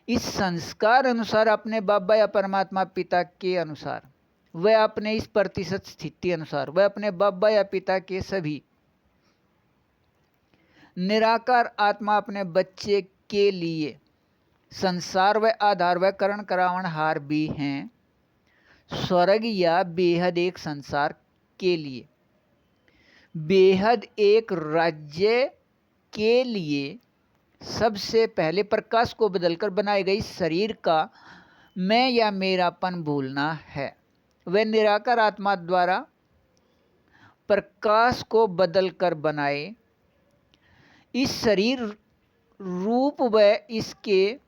इस संस्कार अनुसार अपने बाबा या परमात्मा पिता के अनुसार वह अपने इस प्रतिशत स्थिति अनुसार वह अपने बाबा या पिता के सभी निराकार आत्मा अपने बच्चे के लिए संसार व आधार व करण करावनहार भी हैं। स्वर्ग या बेहद एक संसार के लिए बेहद एक राज्य के लिए सबसे पहले प्रकाश को बदलकर बनाए गए शरीर का मैं या मेरापन भूलना है। वह निराकार आत्मा द्वारा प्रकाश को बदलकर बनाए इस शरीर रूप व इसके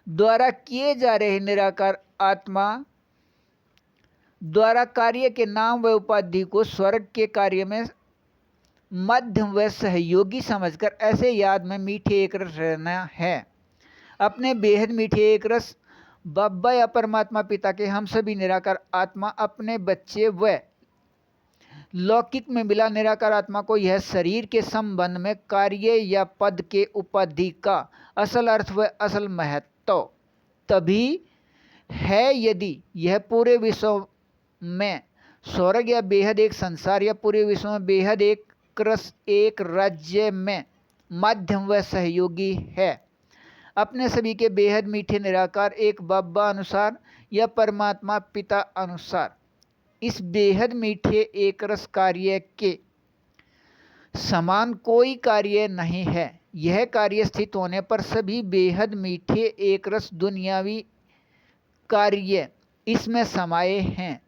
द्वारा किए जा रहे निराकार आत्मा द्वारा कार्य के नाम व उपाधि को स्वर्ग के कार्य में मध्यम व सहयोगी समझकर ऐसे याद में मीठे एक रस रहना है। अपने बेहद मीठे एक रस बाबा या परमात्मा पिता के हम सभी निराकार आत्मा अपने बच्चे व लौकिक में मिला निराकार आत्मा को यह शरीर के संबंध में कार्य या पद के उपाधि का असल अर्थ व असल महत्व तभी है यदि यह पूरे विश्व में स्वर्ग या बेहद एक संसार या पूरे विश्व में बेहद एक रस एक राज्य में माध्यम व सहयोगी है। अपने सभी के बेहद मीठे निराकार एक बाबा अनुसार या परमात्मा पिता अनुसार इस बेहद मीठे एक रस कार्य के समान कोई कार्य नहीं है। यह कार्य स्थित होने पर सभी बेहद मीठे एक रस दुनियावी कार्य इसमें समाये हैं।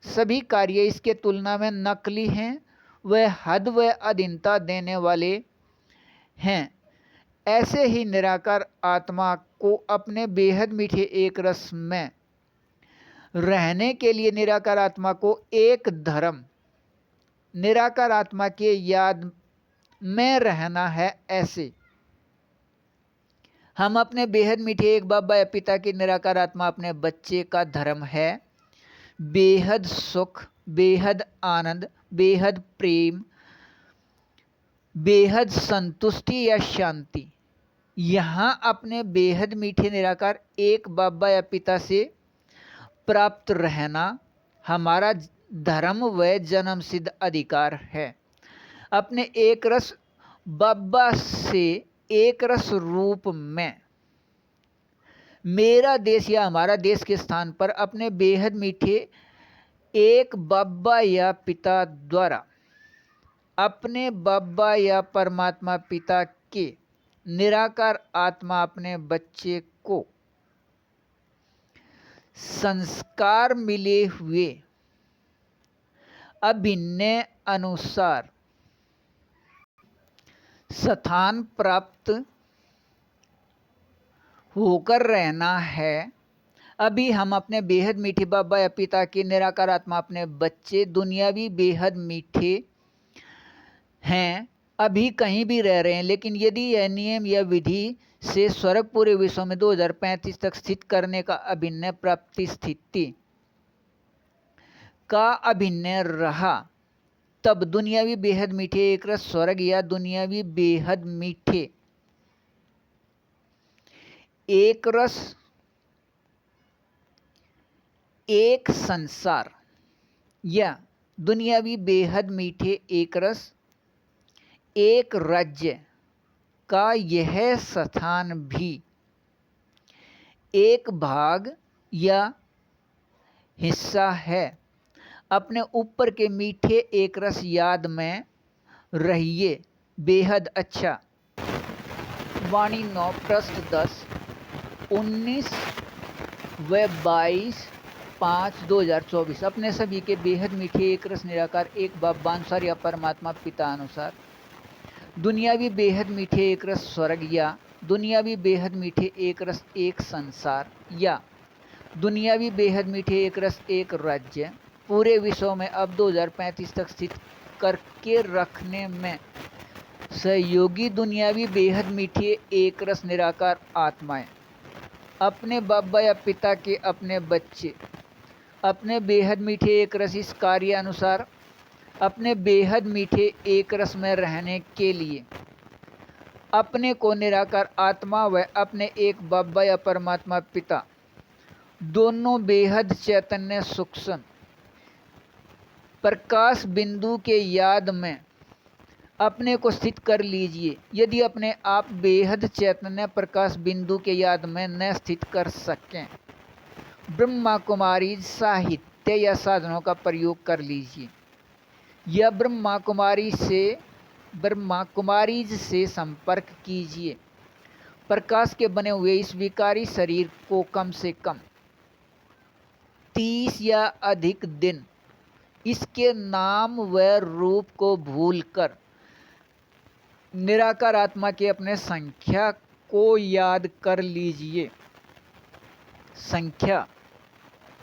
सभी कार्य इसके तुलना में नकली हैं वह हद व अधीनता देने वाले हैं। ऐसे ही निराकार आत्मा को अपने बेहद मीठे एक रस में रहने के लिए निराकार आत्मा को एक धर्म निराकार आत्मा के याद में रहना है। ऐसे हम अपने बेहद मीठे एक बाबा या पिता की निराकार आत्मा अपने बच्चे का धर्म है। बेहद सुख बेहद आनंद बेहद प्रेम बेहद संतुष्टि या शांति यहाँ अपने बेहद मीठे निराकार एक बाबा या पिता से प्राप्त रहना हमारा धर्म व जन्म सिद्ध अधिकार है। अपने एक रस बाबा से एक रस रूप में मेरा देश या हमारा देश के स्थान पर अपने बेहद मीठे एक बाबा या पिता द्वारा अपने बाबा या परमात्मा पिता के निराकार आत्मा अपने बच्चे को संस्कार मिले हुए अभिन्न अनुसार स्थान प्राप्त होकर रहना है। अभी हम अपने बेहद मीठे बाबा या पिता के निराकार आत्मा अपने बच्चे दुनियावी बेहद मीठे हैं अभी कहीं भी रह रहे हैं। लेकिन यदि यह नियम या विधि से स्वर्ग पूरे विश्व में 2035 तक स्थित करने का अभिन्न प्राप्ति स्थिति का अभिन्न रहा तब दुनियावी बेहद मीठे एक रस स्वर्ग या दुनियावी बेहद मीठे एक रस एक संसार या दुनियावी बेहद मीठे एक रस एक राज्य का यह स्थान भी एक भाग या हिस्सा है। अपने ऊपर के मीठे एक रस याद में रहिए। बेहद अच्छा वाणी 9 पृष्ठ 10, 19 व 22/5/2024। अपने सभी के बेहद मीठे एक रस निराकार एक बाप बांसुर या परमात्मा पिता अनुसार दुनियावी बेहद मीठे एक रस स्वर्ग या दुनियावी बेहद मीठे एक रस एक संसार या दुनियावी बेहद मीठे एक रस एक राज्य पूरे विश्व में अब 2035 तक स्थित करके रखने में सहयोगी दुनियावी बेहद मीठे एक रस निराकार आत्माएं अपने बाबा या पिता के अपने बच्चे अपने बेहद मीठे एक रस इस कार्य अनुसार अपने बेहद मीठे एक रस में रहने के लिए अपने को निराकार आत्मा व अपने एक बाबा या परमात्मा पिता दोनों बेहद चैतन्य सूक्ष्म प्रकाश बिंदु के याद में अपने को स्थित कर लीजिए। यदि अपने आप बेहद चैतन्य प्रकाश बिंदु के याद में न स्थित कर सकें, ब्रह्मा कुमारी साहित्य या साधनों का प्रयोग कर लीजिए या ब्रह्मा कुमारी से संपर्क कीजिए। प्रकाश के बने हुए इस विकारी शरीर को कम से कम 30 या अधिक दिन इसके नाम व रूप को भूलकर निराकार आत्मा के अपने संख्या को याद कर लीजिए। संख्या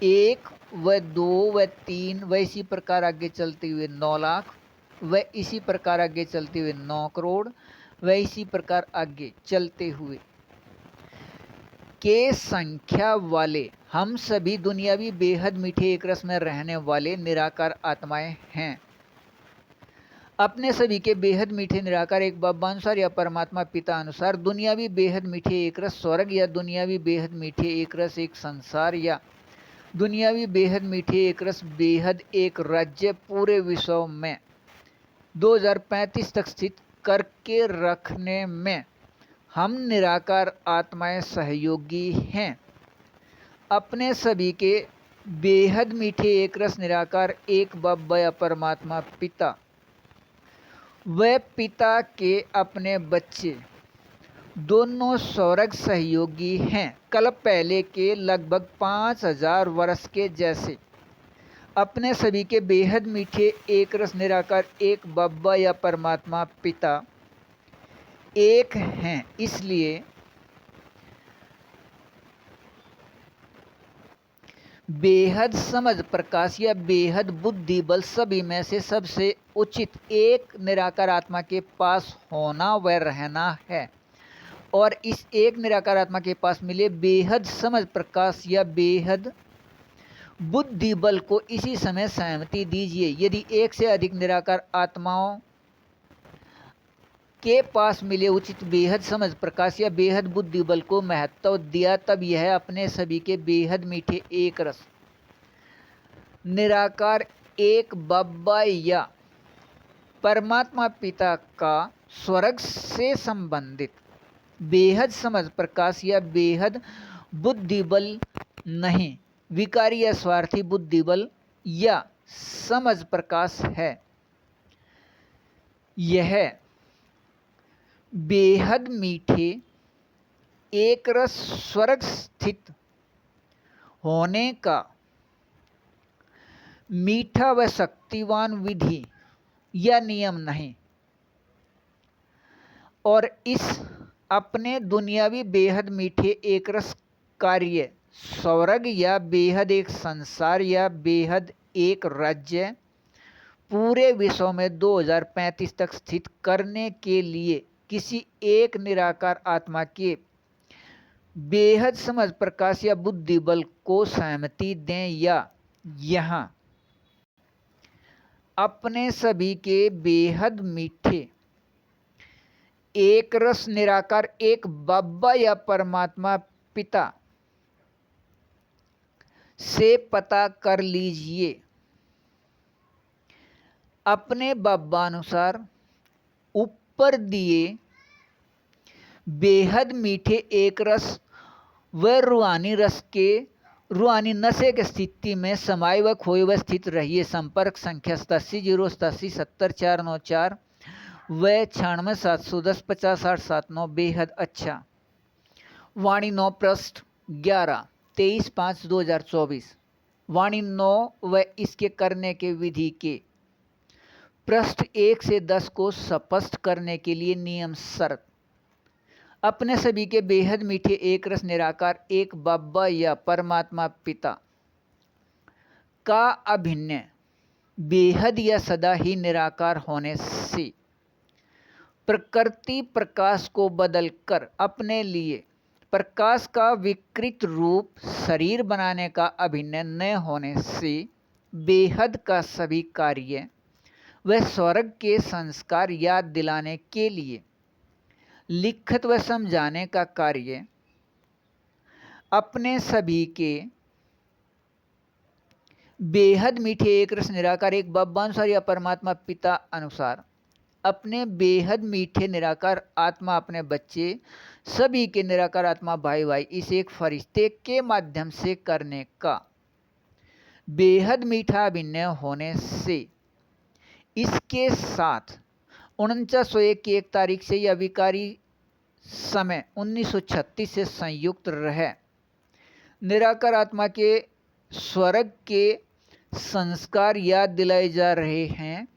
1 व 2 व 3 व इसी प्रकार आगे चलते हुए 9 लाख व इसी प्रकार आगे चलते हुए 9 करोड़ व इसी प्रकार आगे चलते हुए के संख्या वाले हम सभी दुनियावी बेहद मीठे एक रस में रहने वाले निराकार आत्माएं हैं। अपने सभी के बेहद मीठे निराकार एक बाप बांसुर या परमात्मा पिता अनुसार दुनियावी बेहद मीठे एक रस स्वर्ग या दुनियावी बेहद मीठे एक रस एक संसार या दुनियावी बेहद मीठे एक रस बेहद एक राज्य पूरे विश्व में 2035 तक स्थित करके रखने में हम निराकार आत्माएं सहयोगी हैं। अपने सभी के बेहद मीठे एक रस निराकार एक बाप या परमात्मा पिता व पिता के अपने बच्चे दोनों स्वर्ग सहयोगी हैं। कल्प पहले के लगभग 5000 वर्ष के जैसे अपने सभी के बेहद मीठे एक रस निराकार एक बाबा या परमात्मा पिता एक हैं। इसलिए बेहद समझ प्रकाश या बेहद बुद्धि बल सभी में से सबसे उचित एक निराकार आत्मा के पास होना व रहना है और इस एक निराकार आत्मा के पास मिले बेहद समझ प्रकाश या बेहद बुद्धि बल को इसी समय सहमति दीजिए। यदि एक से अधिक निराकार आत्माओं के पास मिले उचित बेहद समझ प्रकाश या बेहद बुद्धि बल को महत्व दिया, तब यह अपने सभी के बेहद मीठे एक रस निराकार एक बाबा या परमात्मा पिता का स्वर्ग से संबंधित बेहद समझ प्रकाश या बेहद बुद्धि बल नहीं, विकारी या स्वार्थी बुद्धि बल या समझ प्रकाश है। यह बेहद मीठे एक रस स्वर्ग स्थित होने का मीठा व शक्तिवान विधि या नियम नहीं और इस अपने दुनियावी बेहद मीठे एक रस कार्य स्वर्ग या बेहद एक संसार या बेहद एक राज्य पूरे विश्व में 2035 तक स्थित करने के लिए किसी एक निराकार आत्मा के बेहद समझ प्रकाश या बुद्धि बल को सहमति दें या यहाँ अपने सभी के बेहद मीठे एक रस निराकार एक बाबा या परमात्मा पिता से पता कर लीजिए। अपने बाबा अनुसार ऊपर दिए बेहद मीठे एक रस व रूहानी रस के रूहानी नशे की स्थिति में समाये व खोए व स्थित रहिए। संपर्क संख्या 87 087 70 494 वह 96 710 50 60 79 बेहद अच्छा। वाणी 9 पृष्ठ 11 23/5/2024। वाणी 9 व इसके करने के विधि के पृष्ठ 1 से 10 को स्पष्ट करने के लिए नियम शर्त। अपने सभी के बेहद मीठे एक रस निराकार एक बाबा या परमात्मा पिता का अभिन्न बेहद या सदा ही निराकार होने से प्रकृति प्रकाश को बदलकर अपने लिए प्रकाश का विकृत रूप शरीर बनाने का अभिनय न होने से बेहद का सभी कार्य व स्वर्ग के संस्कार याद दिलाने के लिए लिखित व समझाने का कार्य अपने सभी के बेहद मीठे एक रस निराकार एक बाबा अनुसार या परमात्मा पिता अनुसार अपने बेहद मीठे निराकार आत्मा अपने बच्चे सभी के निराकार आत्मा भाई भाई इस एक फरिश्ते के माध्यम से करने का बेहद मीठा अभिनय होने से इसके साथ 4901 की 1 तारीख से यह विकारी समय 1936 से संयुक्त रहे निराकार आत्मा के स्वर्ग के संस्कार याद दिलाए जा रहे हैं।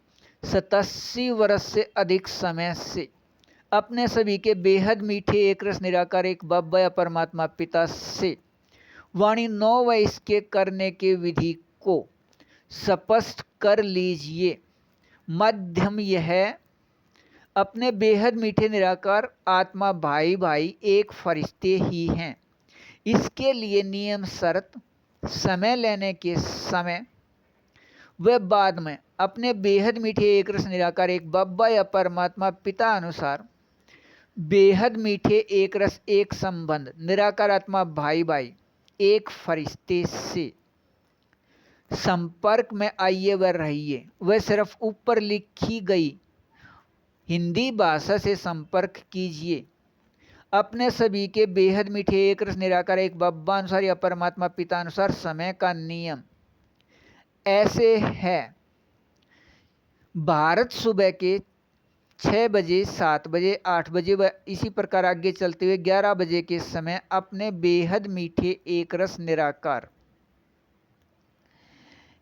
87 वर्ष से अधिक समय से अपने सभी के बेहद मीठे एक रस निराकार एक बाबा या परमात्मा पिता से वाणी 9 व इसके करने के विधि को स्पष्ट कर लीजिए। माध्यम यह अपने बेहद मीठे निराकार आत्मा भाई भाई एक फरिश्ते ही हैं। इसके लिए नियम शर्त समय लेने के समय व बाद में अपने बेहद मीठे एक रस निराकार एक बाबा या परमात्मा पिता अनुसार बेहद मीठे एक रस एक संबंध निराकार आत्मा भाई भाई एक फरिश्ते से संपर्क में आइए व रहिए। वह सिर्फ ऊपर लिखी गई हिंदी भाषा से संपर्क कीजिए। अपने सभी के बेहद मीठे एक रस निराकार एक बाबा अनुसार या परमात्मा पिता अनुसार समय का नियम ऐसे है। भारत सुबह के 6 बजे 7 बजे 8 बजे व इसी प्रकार आगे चलते हुए 11 बजे के समय अपने बेहद मीठे एक रस निराकार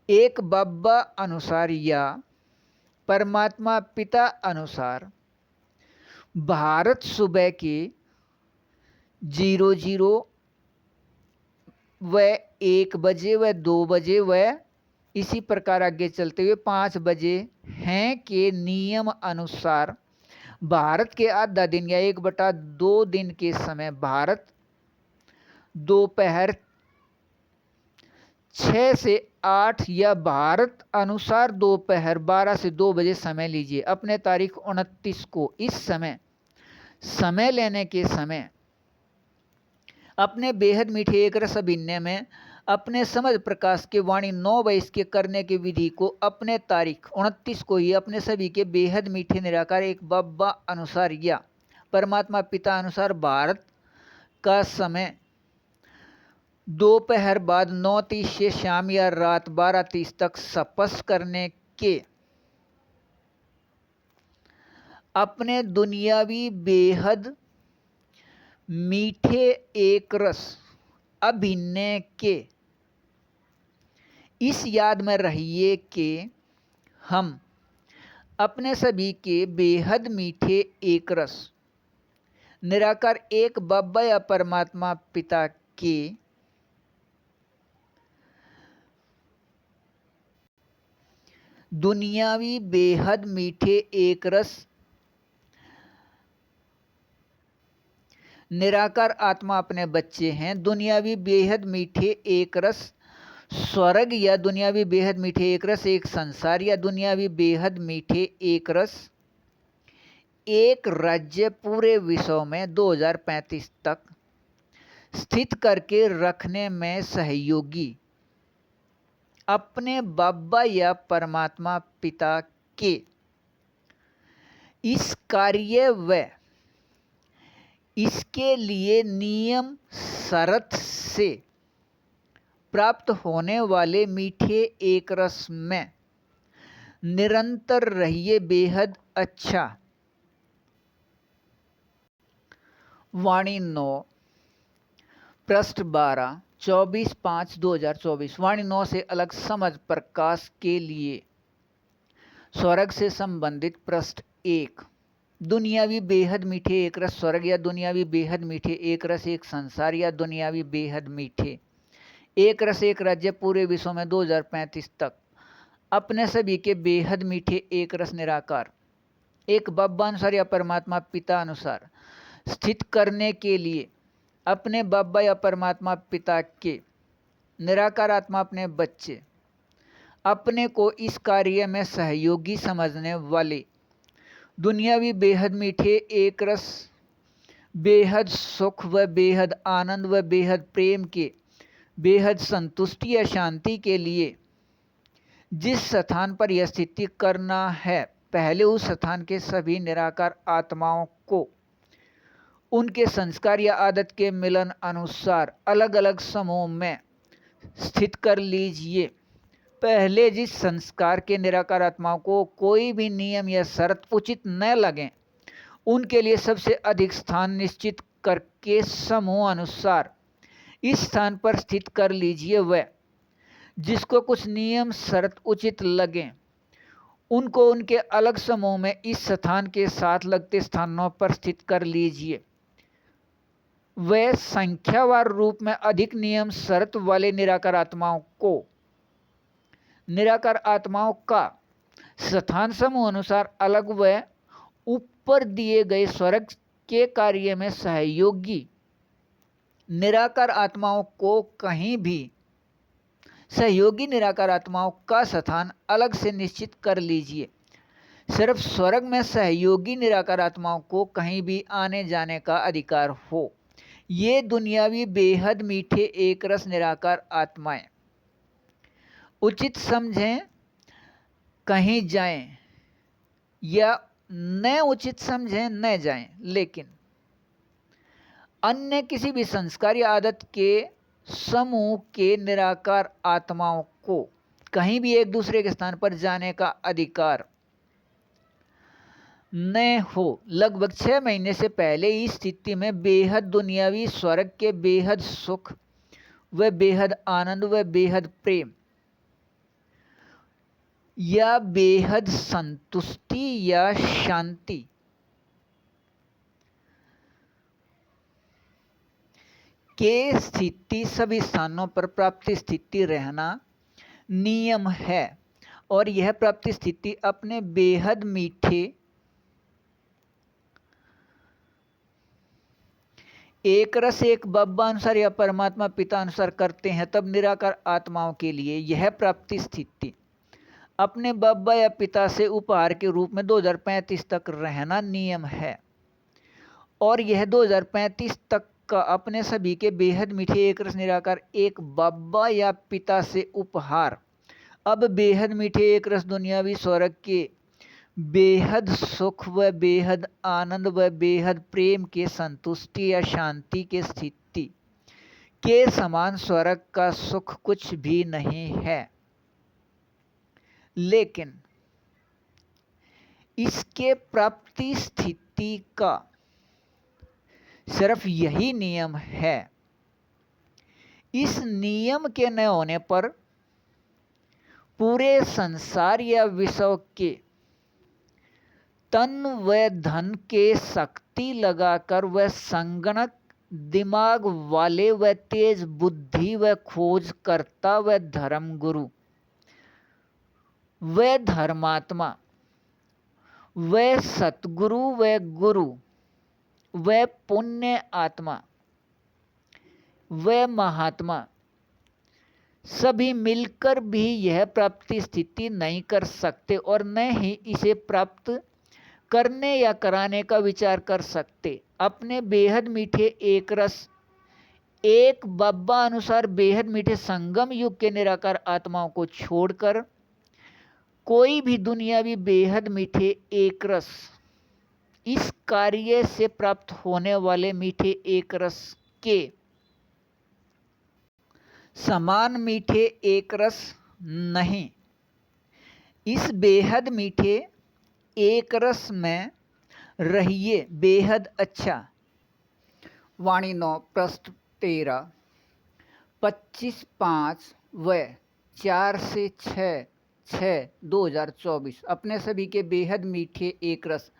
एक बाबा अनुसार या परमात्मा पिता अनुसार भारत सुबह के 00 व 1 बजे व 2 बजे व इसी प्रकार आगे चलते हुए 5 बजे हैं के नियम अनुसार भारत के आधा दिन या 1/2 दिन के समय भारत दोपहर 6 से 8 या भारत अनुसार दोपहर 12 से 2 बजे समय लीजिए। अपने तारीख 29 को इस समय लेने के समय अपने बेहद मीठे एक रस अभिनय में अपने समझ प्रकाश के वाणी 9 व इसके करने की विधि को अपने तारीख 29 को ही अपने सभी के बेहद मीठे निराकार एक बाबा अनुसार या परमात्मा पिता अनुसार भारत का समय दोपहर बाद 9:30 से शाम या रात 12:30 तक स्पष्ट करने के अपने दुनियावी बेहद मीठे एक रस अभिनय के इस याद में रहिए कि हम अपने सभी के बेहद मीठे एक रस निराकार एक बाबा या परमात्मा पिता के दुनियावी बेहद मीठे एक रस निराकार आत्मा अपने बच्चे हैं। दुनियावी बेहद मीठे एक रस स्वर्ग या दुनियावी बेहद मीठे एक रस एक संसार या दुनियावी बेहद मीठे एक रस एक राज्य पूरे विश्व में 2035 तक स्थित करके रखने में सहयोगी अपने बाबा या परमात्मा पिता के इस कार्य व इसके लिए नियम शर्त से प्राप्त होने वाले मीठे एक रस में निरंतर रहिए। बेहद अच्छा वाणी 9 पृष्ठ 12 24/5/2024। वाणी 9 से अलग समझ प्रकाश के लिए स्वर्ग से संबंधित पृष्ठ 1। दुनियावी बेहद मीठे एक रस स्वर्ग या दुनियावी बेहद मीठे एक रस एक संसार या दुनियावी बेहद मीठे एक रस एक राज्य पूरे विश्व में 2035 तक अपने सभी के बेहद मीठे एक रस निराकार एक बब्बा अनुसार या परमात्मा पिता अनुसार स्थित करने के लिए अपने बब्बा या परमात्मा पिता के निराकार आत्मा अपने बच्चे अपने को इस कार्य में सहयोगी समझने वाले दुनियावी बेहद मीठे एक रस बेहद सुख व बेहद आनंद व बेहद प्रेम के बेहद संतुष्टि या शांति के लिए जिस स्थान पर यह स्थिति करना है पहले उस स्थान के सभी निराकार आत्माओं को उनके संस्कार या आदत के मिलन अनुसार अलग अलग समूह में स्थित कर लीजिए। पहले जिस संस्कार के निराकार आत्माओं को कोई भी नियम या शर्त उचित न लगें उनके लिए सबसे अधिक स्थान निश्चित करके समूह अनुसार इस स्थान पर स्थित कर लीजिए। वह जिसको कुछ नियम शर्त उचित लगें उनको उनके अलग समूह में इस स्थान के साथ लगते स्थानों पर स्थित कर लीजिए। वह संख्यावार रूप में अधिक नियम शर्त वाले निराकार आत्माओं को निराकार आत्माओं का स्थान समूह अनुसार अलग व ऊपर दिए गए स्वर्ग के कार्य में सहयोगी निराकार आत्माओं को कहीं भी सहयोगी निराकार आत्माओं का स्थान अलग से निश्चित कर लीजिए। सिर्फ स्वर्ग में सहयोगी निराकार आत्माओं को कहीं भी आने जाने का अधिकार हो। ये दुनियावी बेहद मीठे एक रस निराकार आत्माएं उचित समझें कहीं जाएं या न उचित समझें न जाएं, लेकिन अन्य किसी भी संस्कार या आदत के समूह के निराकार आत्माओं को कहीं भी एक दूसरे के स्थान पर जाने का अधिकार न हो। लगभग 6 महीने से पहले इस स्थिति में बेहद दुनियावी स्वर्ग के बेहद सुख व बेहद आनंद व बेहद प्रेम या बेहद संतुष्टि या शांति के स्थिति सभी स्थानों पर प्राप्ति स्थिति रहना नियम है और यह प्राप्ति स्थिति अपने बेहद मीठे एक रस एक बब्बा अनुसार या परमात्मा पिता अनुसार करते हैं तब निराकार आत्माओं के लिए यह प्राप्ति स्थिति अपने बब्बा या पिता से उपहार के रूप में 2035 तक रहना नियम है और यह 2035 तक का अपने सभी के बेहद मीठे एक रस निराकार एक बब्बा या पिता से उपहार अब बेहद मीठे एक रस दुनियावी स्वर्ग के बेहद सुख व बेहद आनंद व बेहद प्रेम के संतुष्टि या शांति के स्थिति के समान स्वर्ग का सुख कुछ भी नहीं है, लेकिन इसके प्राप्ति स्थिति का सिर्फ यही नियम है। इस नियम के न होने पर पूरे संसार या विश्व के तन व धन के शक्ति लगाकर वह संगणक दिमाग वाले व तेज बुद्धि व खोजकर्ता व धर्मगुरु व धर्मात्मा व सतगुरु व गुरु व पुण्य आत्मा व महात्मा सभी मिलकर भी यह प्राप्ति स्थिति नहीं कर सकते और न ही इसे प्राप्त करने या कराने का विचार कर सकते। अपने बेहद मीठे एक रस एक बब्बा अनुसार बेहद मीठे संगम युग के निराकार आत्माओं को छोड़कर कोई भी दुनियावी बेहद मीठे एक रस इस कार्य से प्राप्त होने वाले मीठे एक रस के समान मीठे एक रस नहीं। इस बेहद मीठे एक रस में रहिए बेहद अच्छा वाणी 9 पृष्ठ 13, 25/5 व 4 से 6/6/2024 अपने सभी के बेहद मीठे एक रस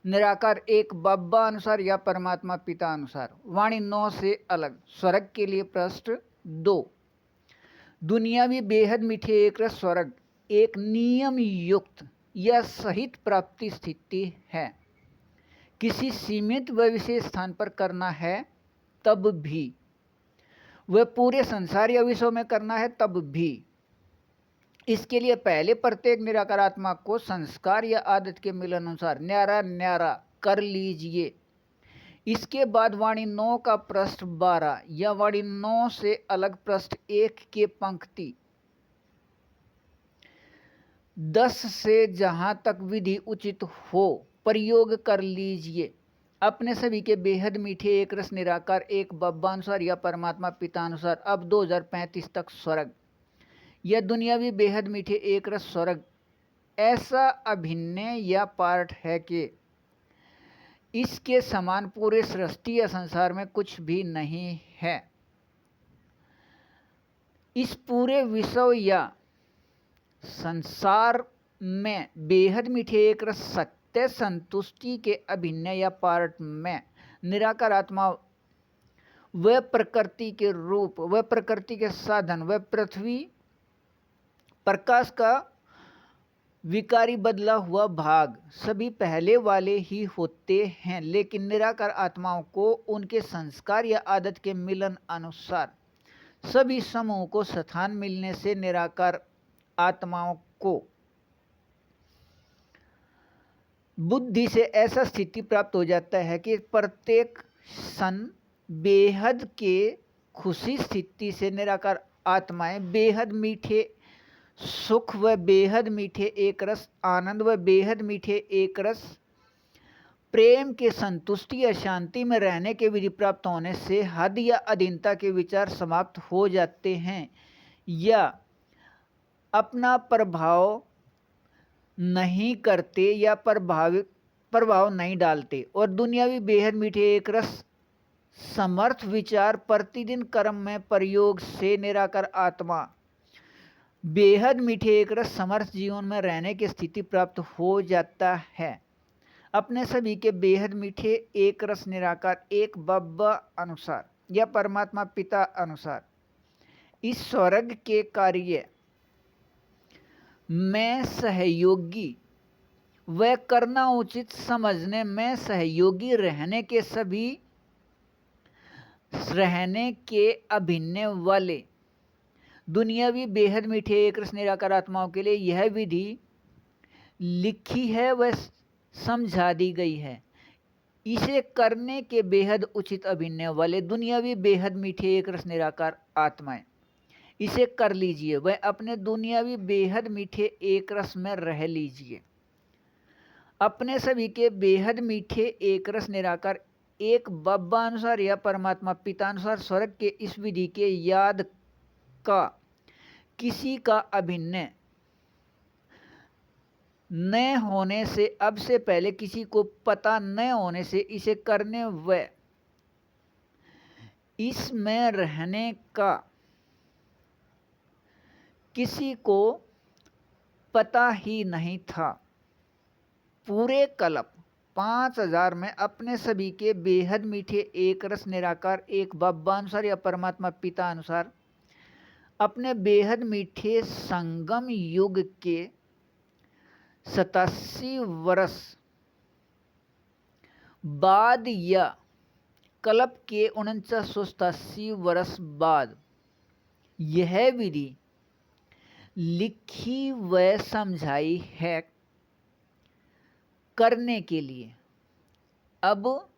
निराकार एक बब्बा अनुसार या परमात्मा पिता अनुसार। वाणी 9 से अलग स्वर्ग के लिए पृष्ठ 2। दुनियावी बेहद मीठे एक रस स्वर्ग एक नियम युक्त या सहित प्राप्ति स्थिति है। किसी सीमित व विशेष स्थान पर करना है तब भी, वह पूरे संसार या विश्व में करना है तब भी। इसके लिए पहले प्रत्येक निराकार आत्मा को संस्कार या आदत के मिलन अनुसार न्यारा न्यारा कर लीजिए। इसके बाद वाणी 9 का पृष्ठ 12 या वाणी 9 से अलग पृष्ठ 1 के पंक्ति 10 से जहां तक विधि उचित हो प्रयोग कर लीजिए। अपने सभी के बेहद मीठे एक रस निराकार एक बब्बा अनुसार या परमात्मा पिता अनुसार अब 2035 तक स्वर्ग यह दुनियावी बेहद मीठे एक रस स्वर्ग ऐसा अभिन्न या पार्ट है कि इसके समान पूरे सृष्टि या संसार में कुछ भी नहीं है। इस पूरे विश्व या संसार में बेहद मीठे एक रस सत्य संतुष्टि के अभिन्न या पार्ट में निराकार आत्मा वह प्रकृति के रूप वह प्रकृति के साधन वह पृथ्वी प्रकाश का विकारी बदला हुआ भाग सभी पहले वाले ही होते हैं, लेकिन निराकार आत्माओं को उनके संस्कार या आदत के मिलन अनुसार सभी समूह को स्थान मिलने से निराकार आत्माओं को बुद्धि से ऐसा स्थिति प्राप्त हो जाता है कि प्रत्येक क्षण बेहद के खुशी स्थिति से निराकार आत्माएं बेहद मीठे सुख व बेहद मीठे एक रस आनंद व बेहद मीठे एक रस प्रेम के संतुष्टि या शांति में रहने के विधि प्राप्त होने से हद या अधीनता के विचार समाप्त हो जाते हैं या अपना प्रभाव नहीं करते या प्रभाव नहीं डालते और दुनियावी बेहद मीठे एक रस समर्थ विचार प्रतिदिन कर्म में प्रयोग से निराकार आत्मा बेहद मीठे एक रस समर्थ जीवन में रहने की स्थिति प्राप्त हो जाता है। अपने सभी के बेहद मीठे एक रस निराकार एक बब्बा अनुसार या परमात्मा पिता अनुसार इस स्वर्ग के कार्य में सहयोगी व करना उचित समझने में सहयोगी रहने के अभिन्न वाले दुनियावी बेहद मीठे एक रस निराकार आत्माओं के लिए यह विधि लिखी है व समझा दी गई है। इसे करने के बेहद उचित अभिन्न वाले दुनियावी बेहद मीठे एक रस निराकार आत्माएं इसे कर लीजिए वह अपने दुनियावी बेहद मीठे एक रस में रह लीजिए। अपने सभी के बेहद मीठे एक रस निराकार एक बब्बा अनुसार या परमात्मा पिता अनुसार स्वर्ग के इस विधि के याद का किसी का अभिन्न न होने से अब से पहले किसी को पता न होने से इसे करने व इसमें रहने का किसी को पता ही नहीं था। पूरे कल्प 5000 में अपने सभी के बेहद मीठे एक रस निराकार एक बब्बा अनुसार या परमात्मा पिता अनुसार अपने बेहद मीठे संगम युग के 87 वर्ष बाद या कल्प के 4987 वर्ष बाद यह विधि लिखी व समझाई है करने के लिए। अब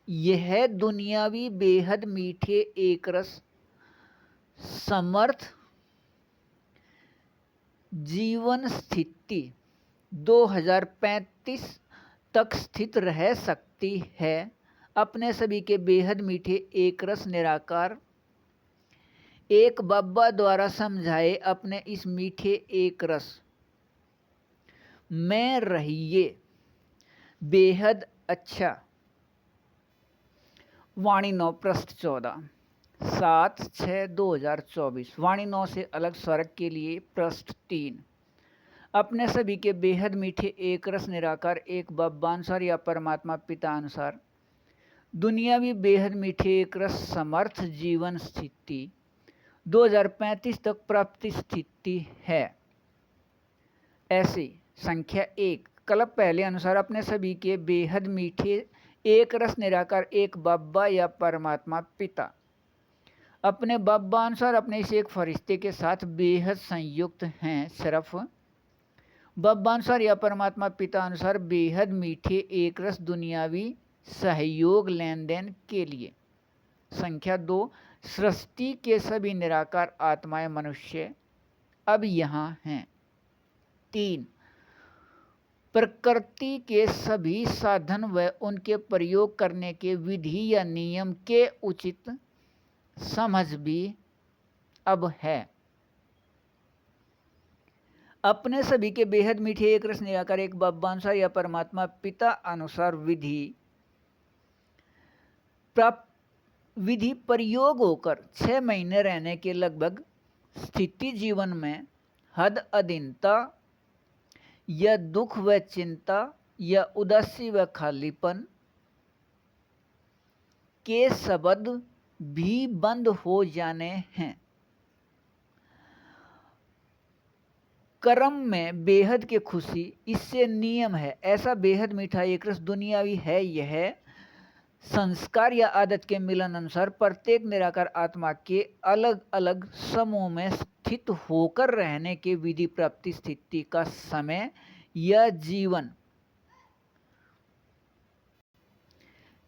यह दुनियावी बेहद मीठे एक रस समर्थ जीवन स्थिति 2035 तक स्थित रह सकती है। अपने सभी के बेहद मीठे एक रस निराकार एक बब्बा द्वारा समझाए अपने इस मीठे एक रस में रहिए बेहद अच्छा वाणी 9 पृष्ठ 14 7/6/2024 वाणी 9 से अलग स्वर्ग के लिए पृष्ठ 3 अपने सभी के बेहद मीठे एक रस निराकार एक बब्बानुसार या परमात्मा पिता अनुसार दुनियावी बेहद मीठे एक रस समर्थ जीवन स्थिति 2035 तक प्राप्ति स्थिति है। ऐसी संख्या 1 कल्प पहले अनुसार अपने सभी के बेहद मीठे एक रस निराकार एक बब्बा या परमात्मा पिता अपने बब्बा अनुसार अपने इस एक फरिश्ते के साथ बेहद संयुक्त हैं। सिर्फ बब्बा अनुसार या परमात्मा पिता अनुसार बेहद मीठे एक रस दुनियावी सहयोग लेन देन के लिए। संख्या 2 सृष्टि के सभी निराकार आत्माएं मनुष्य अब यहाँ हैं। 3 प्रकृति के सभी साधन व उनके प्रयोग करने के विधि या नियम के उचित समझ भी अब है। अपने सभी के बेहद मीठे एक रस निराकार एक बब्बा अनुसार या परमात्मा पिता अनुसार विधि प्रयोग होकर 6 महीने रहने के लगभग स्थिति जीवन में हद अधीनता या दुख व चिंता या उदासी व खालीपन के शब्द भी बंद हो जाने हैं। कर्म में बेहद के खुशी इससे नियम है। ऐसा बेहद मीठा एक रस दुनियावी है। यह संस्कार या आदत के मिलन अनुसार प्रत्येक निराकार आत्मा के अलग अलग समूह में स्थित होकर रहने के विधि प्राप्ति स्थिति का समय या जीवन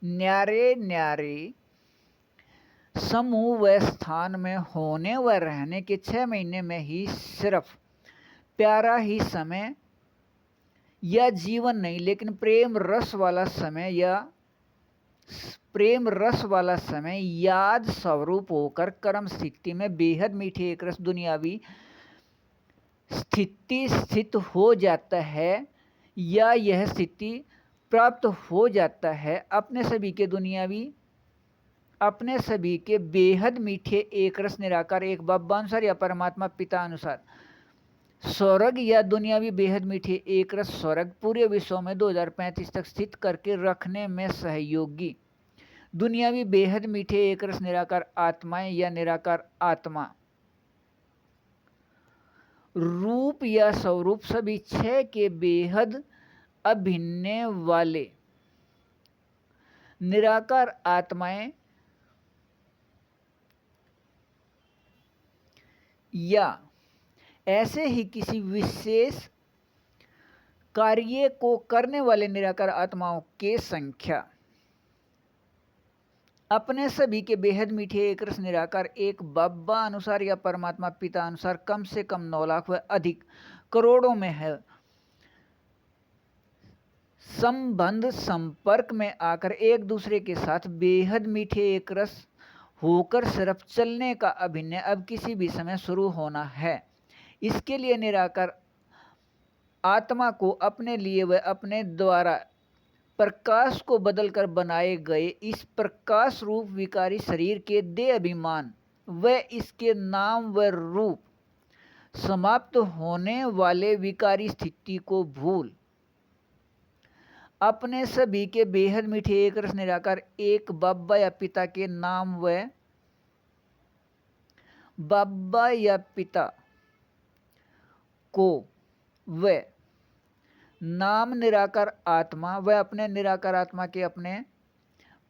न्यारे न्यारे समूह व स्थान में होने व रहने के 6 महीने में ही सिर्फ प्यारा ही समय या जीवन नहीं लेकिन प्रेम रस वाला समय याद स्वरूप होकर कर्म स्थिति में बेहद मीठे एक रस दुनियावी स्थिति स्थित हो जाता है या यह स्थिति प्राप्त हो जाता है। अपने सभी के बेहद मीठे एक रस निराकार एक बब्बा अनुसार या परमात्मा पिता अनुसार स्वर्ग या दुनियावी बेहद मीठे एक रस स्वर्ग पूरे विश्व में 2035 तक स्थित करके रखने में सहयोगी दुनियावी बेहद मीठे एक रस निराकार आत्माएं या निराकार आत्मा रूप या स्वरूप सभी 6 के बेहद अभिन्न वाले निराकार आत्माएं या ऐसे ही किसी विशेष कार्य को करने वाले निराकार आत्माओं के संख्या अपने सभी के बेहद मीठे एक रस निराकार एक बब्बा अनुसार या परमात्मा पिता अनुसार कम से कम 9 लाख व अधिक करोड़ों में है। संबंध संपर्क में आकर एक दूसरे के साथ बेहद मीठे एक रस होकर सिर्फ चलने का अभिनय अब किसी भी समय शुरू होना है। इसके लिए निराकार आत्मा को अपने लिए व अपने द्वारा प्रकाश को बदलकर बनाए गए इस प्रकाश रूप विकारी शरीर के देह अभिमान व इसके नाम व रूप समाप्त होने वाले विकारी स्थिति को भूल अपने सभी के बेहद मीठे एक रस निराकार एक बब्बा या पिता के नाम व बब्बा या पिता को व नाम निराकार आत्मा व अपने निराकार आत्मा के अपने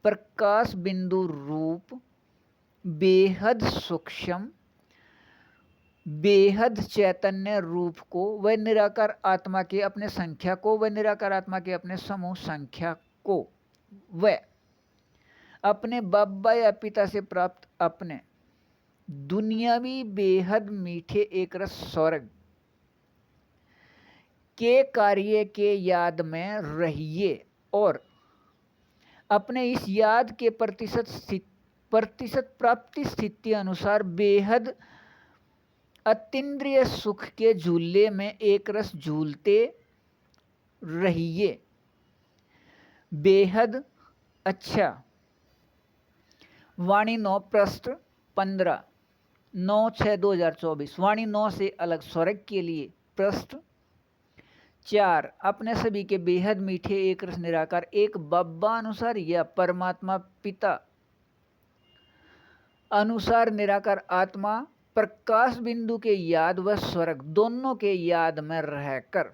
प्रकाश बिंदु रूप बेहद सूक्ष्म बेहद चैतन्य रूप को व निराकार आत्मा के अपने संख्या को व निराकार आत्मा के अपने समूह संख्या को व अपने बब्बा या पिता से प्राप्त अपने दुनियावी बेहद मीठे एक रस स्वर्ग के कार्य के याद में रहिए और अपने इस याद के प्रतिशत प्राप्ति स्थिति अनुसार बेहद अतीन्द्रिय सुख के झूले में एक रस झूलते रहिए। बेहद अच्छा वाणी 9 पृष्ठ 15 9/6/2024 वाणी 9 से अलग स्वर्ग के लिए पृष्ठ 4 अपने सभी के बेहद मीठे एक रस निराकार एक बब्बा अनुसार या परमात्मा पिता अनुसार निराकार आत्मा प्रकाश बिंदु के याद व स्वर्ग दोनों के याद में रहकर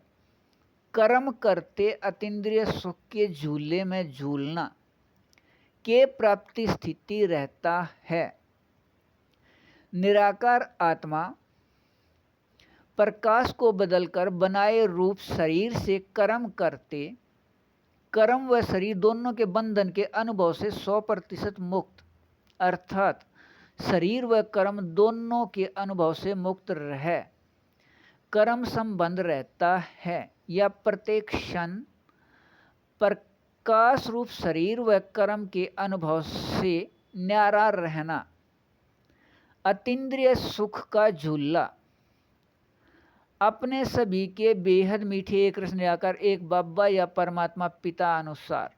कर्म करते अतीन्द्रिय सुख के झूले में झूलना के प्राप्ति स्थिति रहता है। निराकार आत्मा प्रकाश को बदलकर बनाए रूप शरीर से कर्म करते कर्म व शरीर दोनों के बंधन के अनुभव से 100% मुक्त अर्थात शरीर व कर्म दोनों के अनुभव से मुक्त रह कर्म संबंध रहता है या प्रत्येक क्षण प्रकाश रूप शरीर व कर्म के अनुभव से न्यारा रहना अतीन्द्रिय सुख का झूला अपने सभी के बेहद मीठे एक रस निराकार एक बब्बा या परमात्मा पिता अनुसार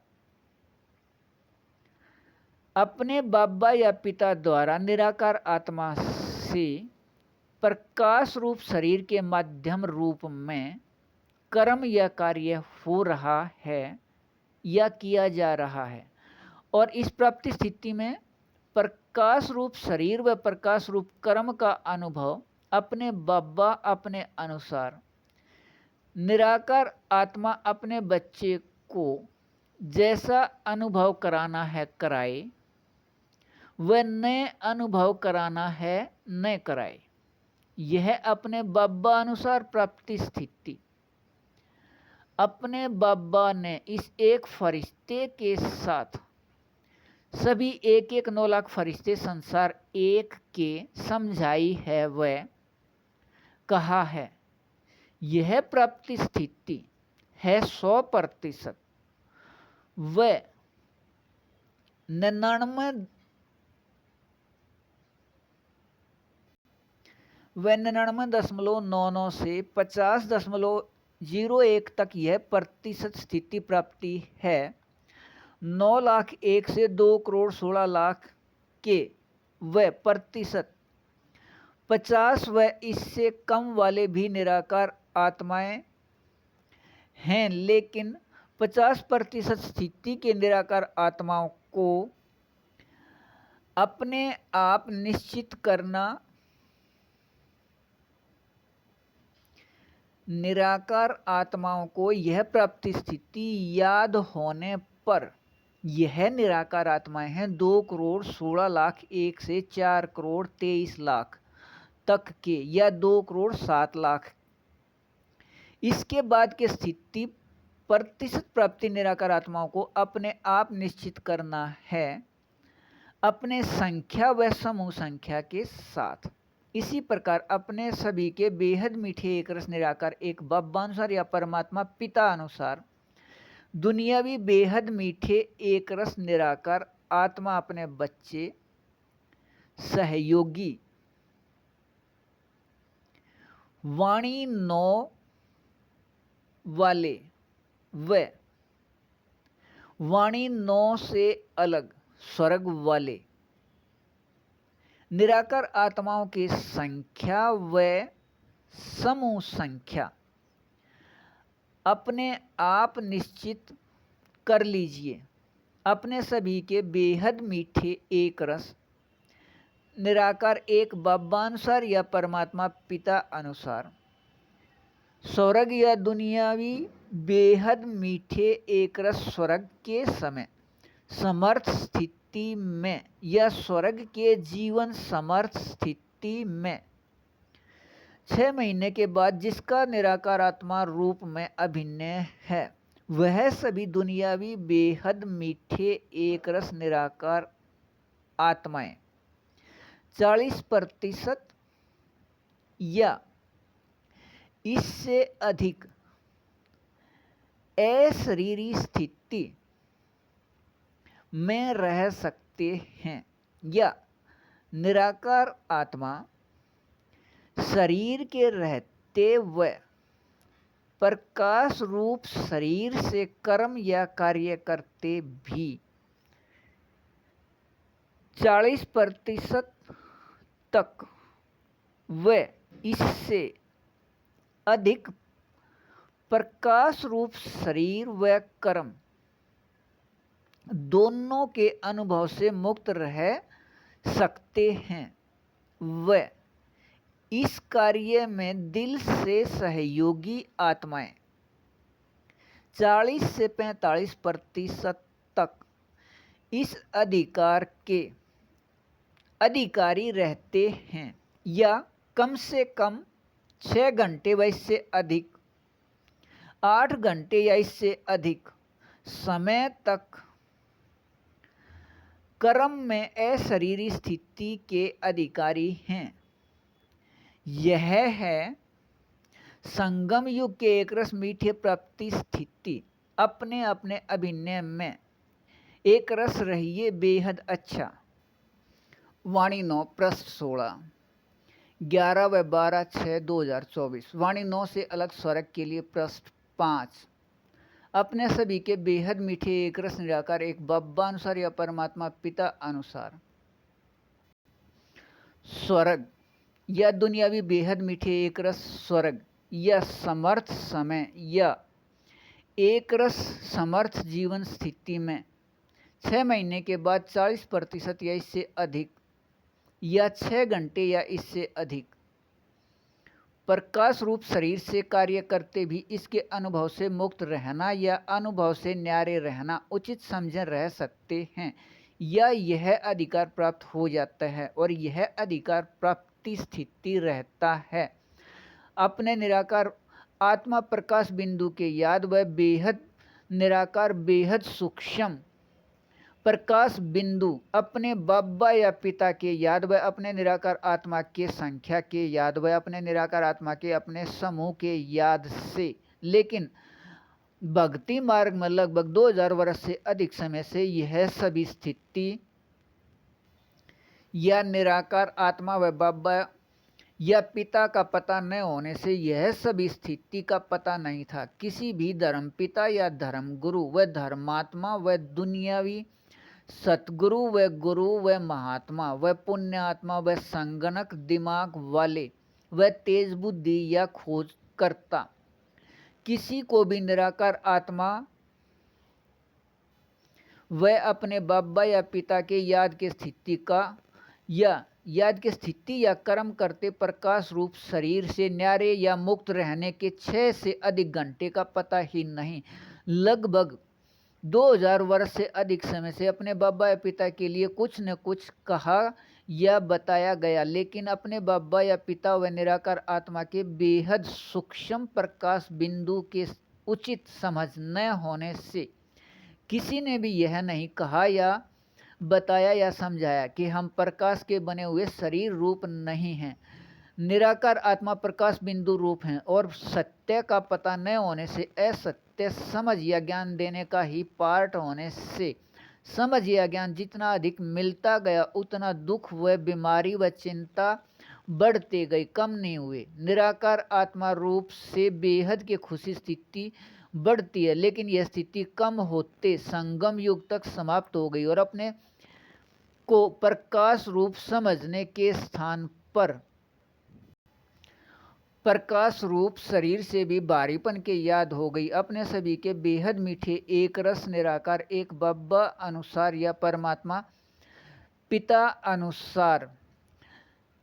अपने बाबा या पिता द्वारा निराकार आत्मा से प्रकाश रूप शरीर के माध्यम रूप में कर्म या कार्य हो रहा है या किया जा रहा है और इस प्राप्ति स्थिति में प्रकाश रूप शरीर व प्रकाश रूप कर्म का अनुभव अपने बाबा अपने अनुसार निराकार आत्मा अपने बच्चे को जैसा अनुभव कराना है कराए वह नए अनुभव कराना है न कराए यह अपने बाबा अनुसार प्राप्ति स्थिति अपने बाबा ने इस एक फरिश्ते के साथ सभी एक 9 लाख फरिश्ते संसार एक के समझाई है वह कहा है यह प्राप्ति स्थिति है 100% वह 99.99 से 50.01 तक यह प्रतिशत स्थिति प्राप्ति है 9 लाख 1 से 2 करोड़ 16 लाख के व प्रतिशत 50 व इससे कम वाले भी निराकार आत्माएं हैं लेकिन 50% स्थिति के निराकार आत्माओं को अपने आप निश्चित करना निराकार आत्माओं को यह प्राप्ति स्थिति याद होने पर यह निराकार आत्माएं हैं 2 करोड़ 16 लाख 1 से 4 करोड़ 23 लाख तक के या 2 करोड़ 7 लाख इसके बाद के स्थिति प्रतिशत प्राप्ति निराकार आत्माओं को अपने आप निश्चित करना है अपने संख्या व समूह संख्या के साथ इसी प्रकार अपने सभी के बेहद मीठे एक रस निराकार एक बब्बा अनुसार या परमात्मा पिता अनुसार दुनियावी बेहद मीठे एक रस निराकार आत्मा अपने बच्चे सहयोगी वाणी 9 वाले व वाणी 9 से अलग स्वर्ग वाले निराकार आत्माओं की संख्या व समूह संख्या अपने आप निश्चित कर लीजिए अपने सभी के बेहद मीठे एक रस निराकार एक बब्बा अनुसार या परमात्मा पिता अनुसार स्वर्ग या दुनियावी बेहद मीठे एक रस स्वर्ग के समय समर्थ स्थिति में या स्वर्ग के जीवन समर्थ स्थिति में 6 महीने के बाद जिसका निराकार आत्मा रूप में अभिन्न है वह सभी दुनियावी बेहद मीठे एक रस निराकार आत्माएं 40% या इससे अधिक अशरीरी स्थिति में रह सकते हैं या निराकार आत्मा शरीर के रहते व प्रकाश रूप शरीर से कर्म या कार्य करते भी 40% तक व इससे अधिक प्रकाश रूप शरीर व कर्म दोनों के अनुभव से मुक्त रह सकते हैं। व इस कार्य में दिल से सहयोगी आत्माएं 40 से 45% तक इस अधिकार के अधिकारी रहते हैं या कम से कम 6 घंटे व इससे अधिक 8 घंटे या इससे अधिक समय तक कर्म में अशरीरी स्थिति के अधिकारी हैं। यह है संगम युग के एक रस मीठे प्राप्ति स्थिति। अपने अपने अभिनय में एक रस रहिए बेहद अच्छा। वाणी 9 पृष्ठ 16 11 व 12/6/2024। वाणी 9 से अलग स्वर्ग के लिए पृष्ठ 5। अपने सभी के बेहद मीठे एक रस निराकार एक बब्बा अनुसार या परमात्मा पिता अनुसार। स्वर्ग या दुनियावी बेहद मीठे एक रस स्वर्ग या समर्थ समय या एक रस समर्थ जीवन स्थिति में 6 महीने के बाद 40% या इससे अधिक या 6 घंटे या इससे अधिक प्रकाश रूप शरीर से कार्य करते भी इसके अनुभव से मुक्त रहना या अनुभव से न्यारे रहना उचित समझे रह सकते हैं या यह अधिकार प्राप्त हो जाता है और यह अधिकार प्राप्ति स्थिति रहता है। अपने निराकार आत्मा प्रकाश बिंदु के याद व बेहद निराकार बेहद सूक्ष्म प्रकाश बिंदु अपने बाबा या पिता के याद व अपने निराकार आत्मा के संख्या के याद व अपने निराकार आत्मा के अपने समूह के याद से, लेकिन भक्ति मार्ग में लगभग 2000 वर्ष से अधिक समय से यह सभी स्थिति या निराकार आत्मा व बाबा या पिता का पता न होने से यह सभी स्थिति का पता नहीं था। किसी भी धर्म पिता या धर्म गुरु व धर्मात्मा व दुनियावी सतगुरु व गुरु व महात्मा व पुण्यात्मा व संगणक दिमाग वाले व तेज बुद्धि या खोज करता किसी को भी निराकार आत्मा व अपने बाबा या पिता के याद के स्थिति या कर्म करते प्रकाश रूप शरीर से न्यारे या मुक्त रहने के 6 से अधिक घंटे का पता ही नहीं। लगभग 2000 वर्ष से अधिक समय से अपने बाबा या पिता के लिए कुछ न कुछ कहा या बताया गया, लेकिन अपने बाबा या पिता व निराकार आत्मा के बेहद सूक्ष्म प्रकाश बिंदु के उचित समझ न होने से किसी ने भी यह नहीं कहा या बताया या समझाया कि हम प्रकाश के बने हुए शरीर रूप नहीं हैं। निराकार आत्मा प्रकाश बिंदु रूप हैं और सत्य का पता न होने से असत्य समझ या ज्ञान देने का ही पार्ट होने से समझ या ज्ञान जितना अधिक मिलता गया उतना दुख व बीमारी व चिंता बढ़ते गई, कम नहीं हुए। निराकार आत्मा रूप से बेहद की खुशी स्थिति बढ़ती है, लेकिन यह स्थिति कम होते संगम युग तक समाप्त हो गई और अपने को प्रकाश रूप समझने के स्थान पर प्रकाश रूप शरीर से भी भारीपन के याद हो गई। अपने सभी के बेहद मीठे एक रस निराकार एक बब्बा अनुसार या परमात्मा पिता अनुसार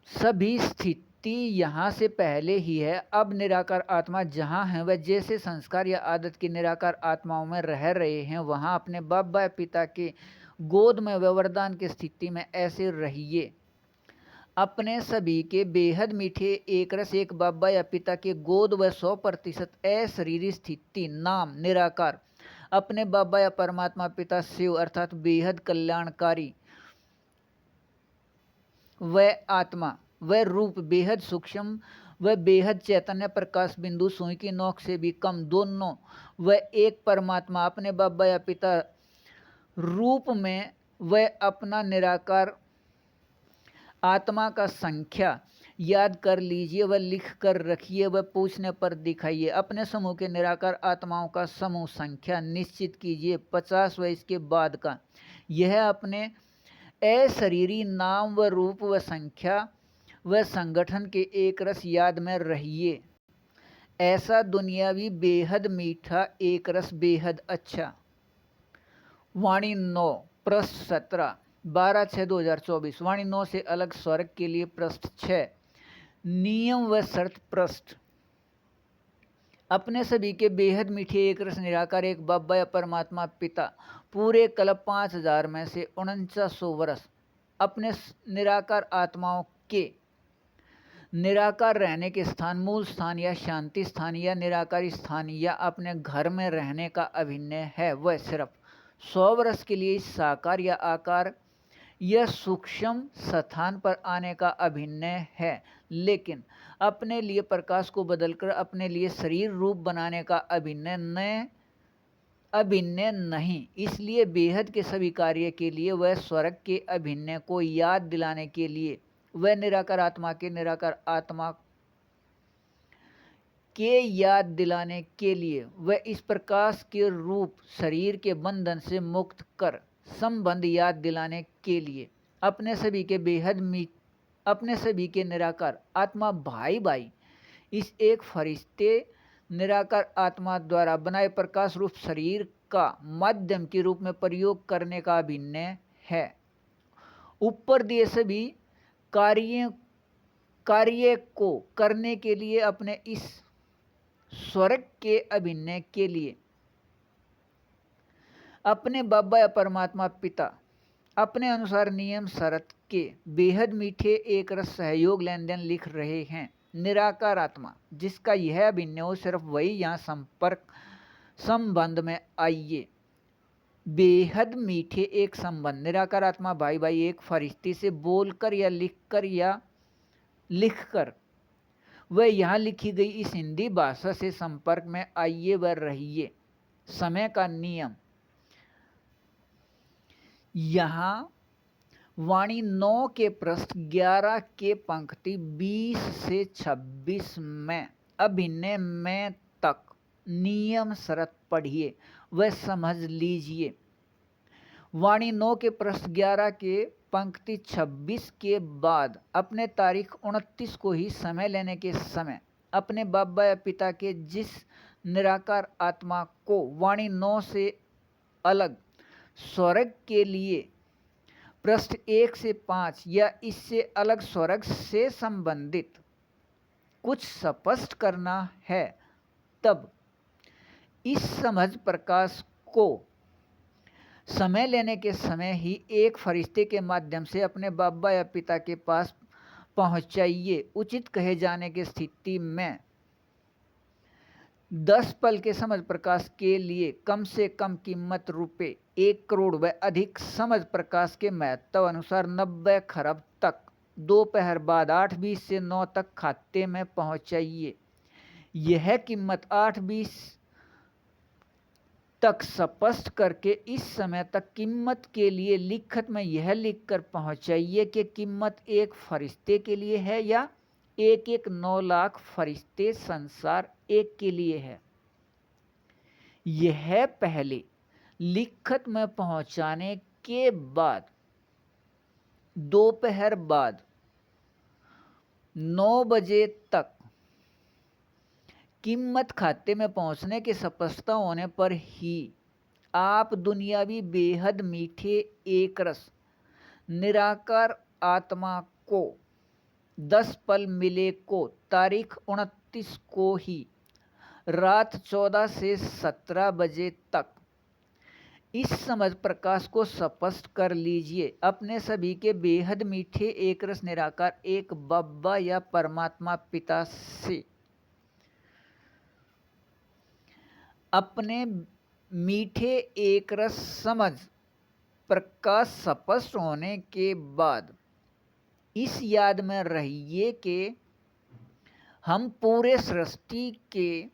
सभी स्थिति यहाँ से पहले ही है। अब निराकार आत्मा जहाँ है वह जैसे संस्कार या आदत की निराकार आत्माओं में रह रहे हैं वहाँ अपने बाबा पिता के गोद में व वरदान की स्थिति में ऐसे रहिए। अपने सभी के बेहद मीठे एक रस एक बाबा या पिता के गोद व 100% अशरीरी स्थिति नाम निराकार अपने बाबा या परमात्मा पिता शिव अर्थात बेहद कल्याणकारी व आत्मा व रूप बेहद सूक्ष्म व बेहद चैतन्य प्रकाश बिंदु सुई की नोक से भी कम दोनों व एक परमात्मा अपने बाबा या पिता रूप में व अपना निराकार आत्मा का संख्या याद कर लीजिए व लिख कर रखिए व पूछने पर दिखाइए। अपने समूह के निराकार आत्माओं का समूह संख्या निश्चित कीजिए 50 व इसके बाद का। यह अपने अशरीरी नाम व रूप व संख्या व संगठन के एक रस याद में रहिए। ऐसा दुनियावी बेहद मीठा एक रस बेहद अच्छा। वाणी 9 पृष्ठ 17 12/6/2024। वाणी 9 से अलग स्वर्ग के लिए पृष्ठ 6। नियम व शर्त पृष्ठ। अपने सभी के बेहद मीठे एक रस निराकार एक बाबा या परमात्मा पिता पूरे कल्प 5000 में से 4900 वर्ष अपने निराकार आत्माओं के निराकार रहने के स्थान, मूल स्थान या शांति स्थान या निराकारी स्थान या अपने घर में रहने का अभिनय है। वह सिर्फ 100 वर्ष के लिए इस साकार या आकार या सूक्ष्म स्थान पर आने का अभिनय है, लेकिन अपने लिए प्रकाश को बदलकर अपने लिए शरीर रूप बनाने का अभिनय नहीं। इसलिए बेहद के सभी कार्य के लिए वह स्वर्ग के अभिनय को याद दिलाने के लिए वह निराकार आत्मा के निराकार आत्मा के याद दिलाने के लिए वह इस प्रकाश के रूप शरीर के बंधन से मुक्त कर संबंध याद दिलाने के लिए अपने सभी के निराकार आत्मा भाई भाई इस एक फरिश्ते निराकार आत्मा द्वारा बनाए प्रकाश रूप शरीर का माध्यम के रूप में प्रयोग करने का अभिनय है। ऊपर दिए सभी कार्य को करने के लिए अपने इस स्वर्ग के अभिनय के लिए अपने बाबा या परमात्मा पिता अपने अनुसार नियम शर्त के बेहद मीठे एक रस सहयोग लेन देन लिख रहे हैं। निराकार आत्मा जिसका यह अभिनय हो सिर्फ वही यहाँ संबंध में आइए। बेहद मीठे एक संबंध निराकार आत्मा भाई भाई एक फरिश्ते से बोलकर या लिखकर वह यहाँ लिखी गई इस हिंदी भाषा से संपर्क में आइए व रहिए। समय का नियम। यहाँ वाणी 9 के पृष्ठ 11 के पंक्ति 20 से 26 में अभिनय में तक नियम शर्त पढ़िए व समझ लीजिए। वाणी 9 के पृष्ठ 11 के पंक्ति 26 के बाद अपने तारीख 29 को ही समय लेने के समय अपने बाबा या पिता के जिस निराकार आत्मा को वाणी 9 से अलग स्वर्ग के लिए पृष्ठ 1 से 5 या इससे अलग स्वर्ग से संबंधित कुछ स्पष्ट करना है, तब इस समझ प्रकाश को समय लेने के समय ही एक फरिश्ते के माध्यम से अपने बाबा या पिता के पास पहुंचाइए। उचित कहे जाने की स्थिति में 10 पल के समझ प्रकाश के लिए कम से कम कीमत रुपये 1 करोड़ व अधिक समझ प्रकाश के महत्व अनुसार 90 खरब तक दोपहर बाद 8:20 से 9 तक खाते में पहुंचाइए। यह कीमत 8:20 तक स्पष्ट करके इस समय तक कीमत के लिए लिखत में यह लिखकर पहुंचाइए कि कीमत एक फरिश्ते के लिए है या 9 लाख फरिश्ते संसार एक के लिए है। यह पहले लिखत में पहुंचाने के बाद दोपहर बाद 9 बजे तक कीमत खाते में पहुंचने की स्पष्टता होने पर ही आप दुनियावी बेहद मीठे एक रस निराकार आत्मा को 10 पल मिले को तारीख 29 को ही रात 14 से 17 बजे तक इस समझ प्रकाश को स्पष्ट कर लीजिए। अपने सभी के बेहद मीठे एक रस निराकार एक बाबा या परमात्मा पिता से अपने मीठे एक रस समझ प्रकाश स्पष्ट होने के बाद इस याद में रहिए कि हम पूरे सृष्टि के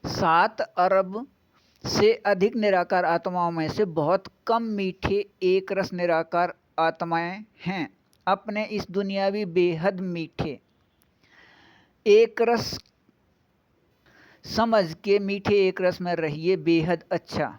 7 अरब से अधिक निराकार आत्माओं में से बहुत कम मीठे एक रस निराकार आत्माएं हैं। अपने इस दुनियावी बेहद मीठे एक रस समझ के मीठे एक रस में रहिए बेहद अच्छा।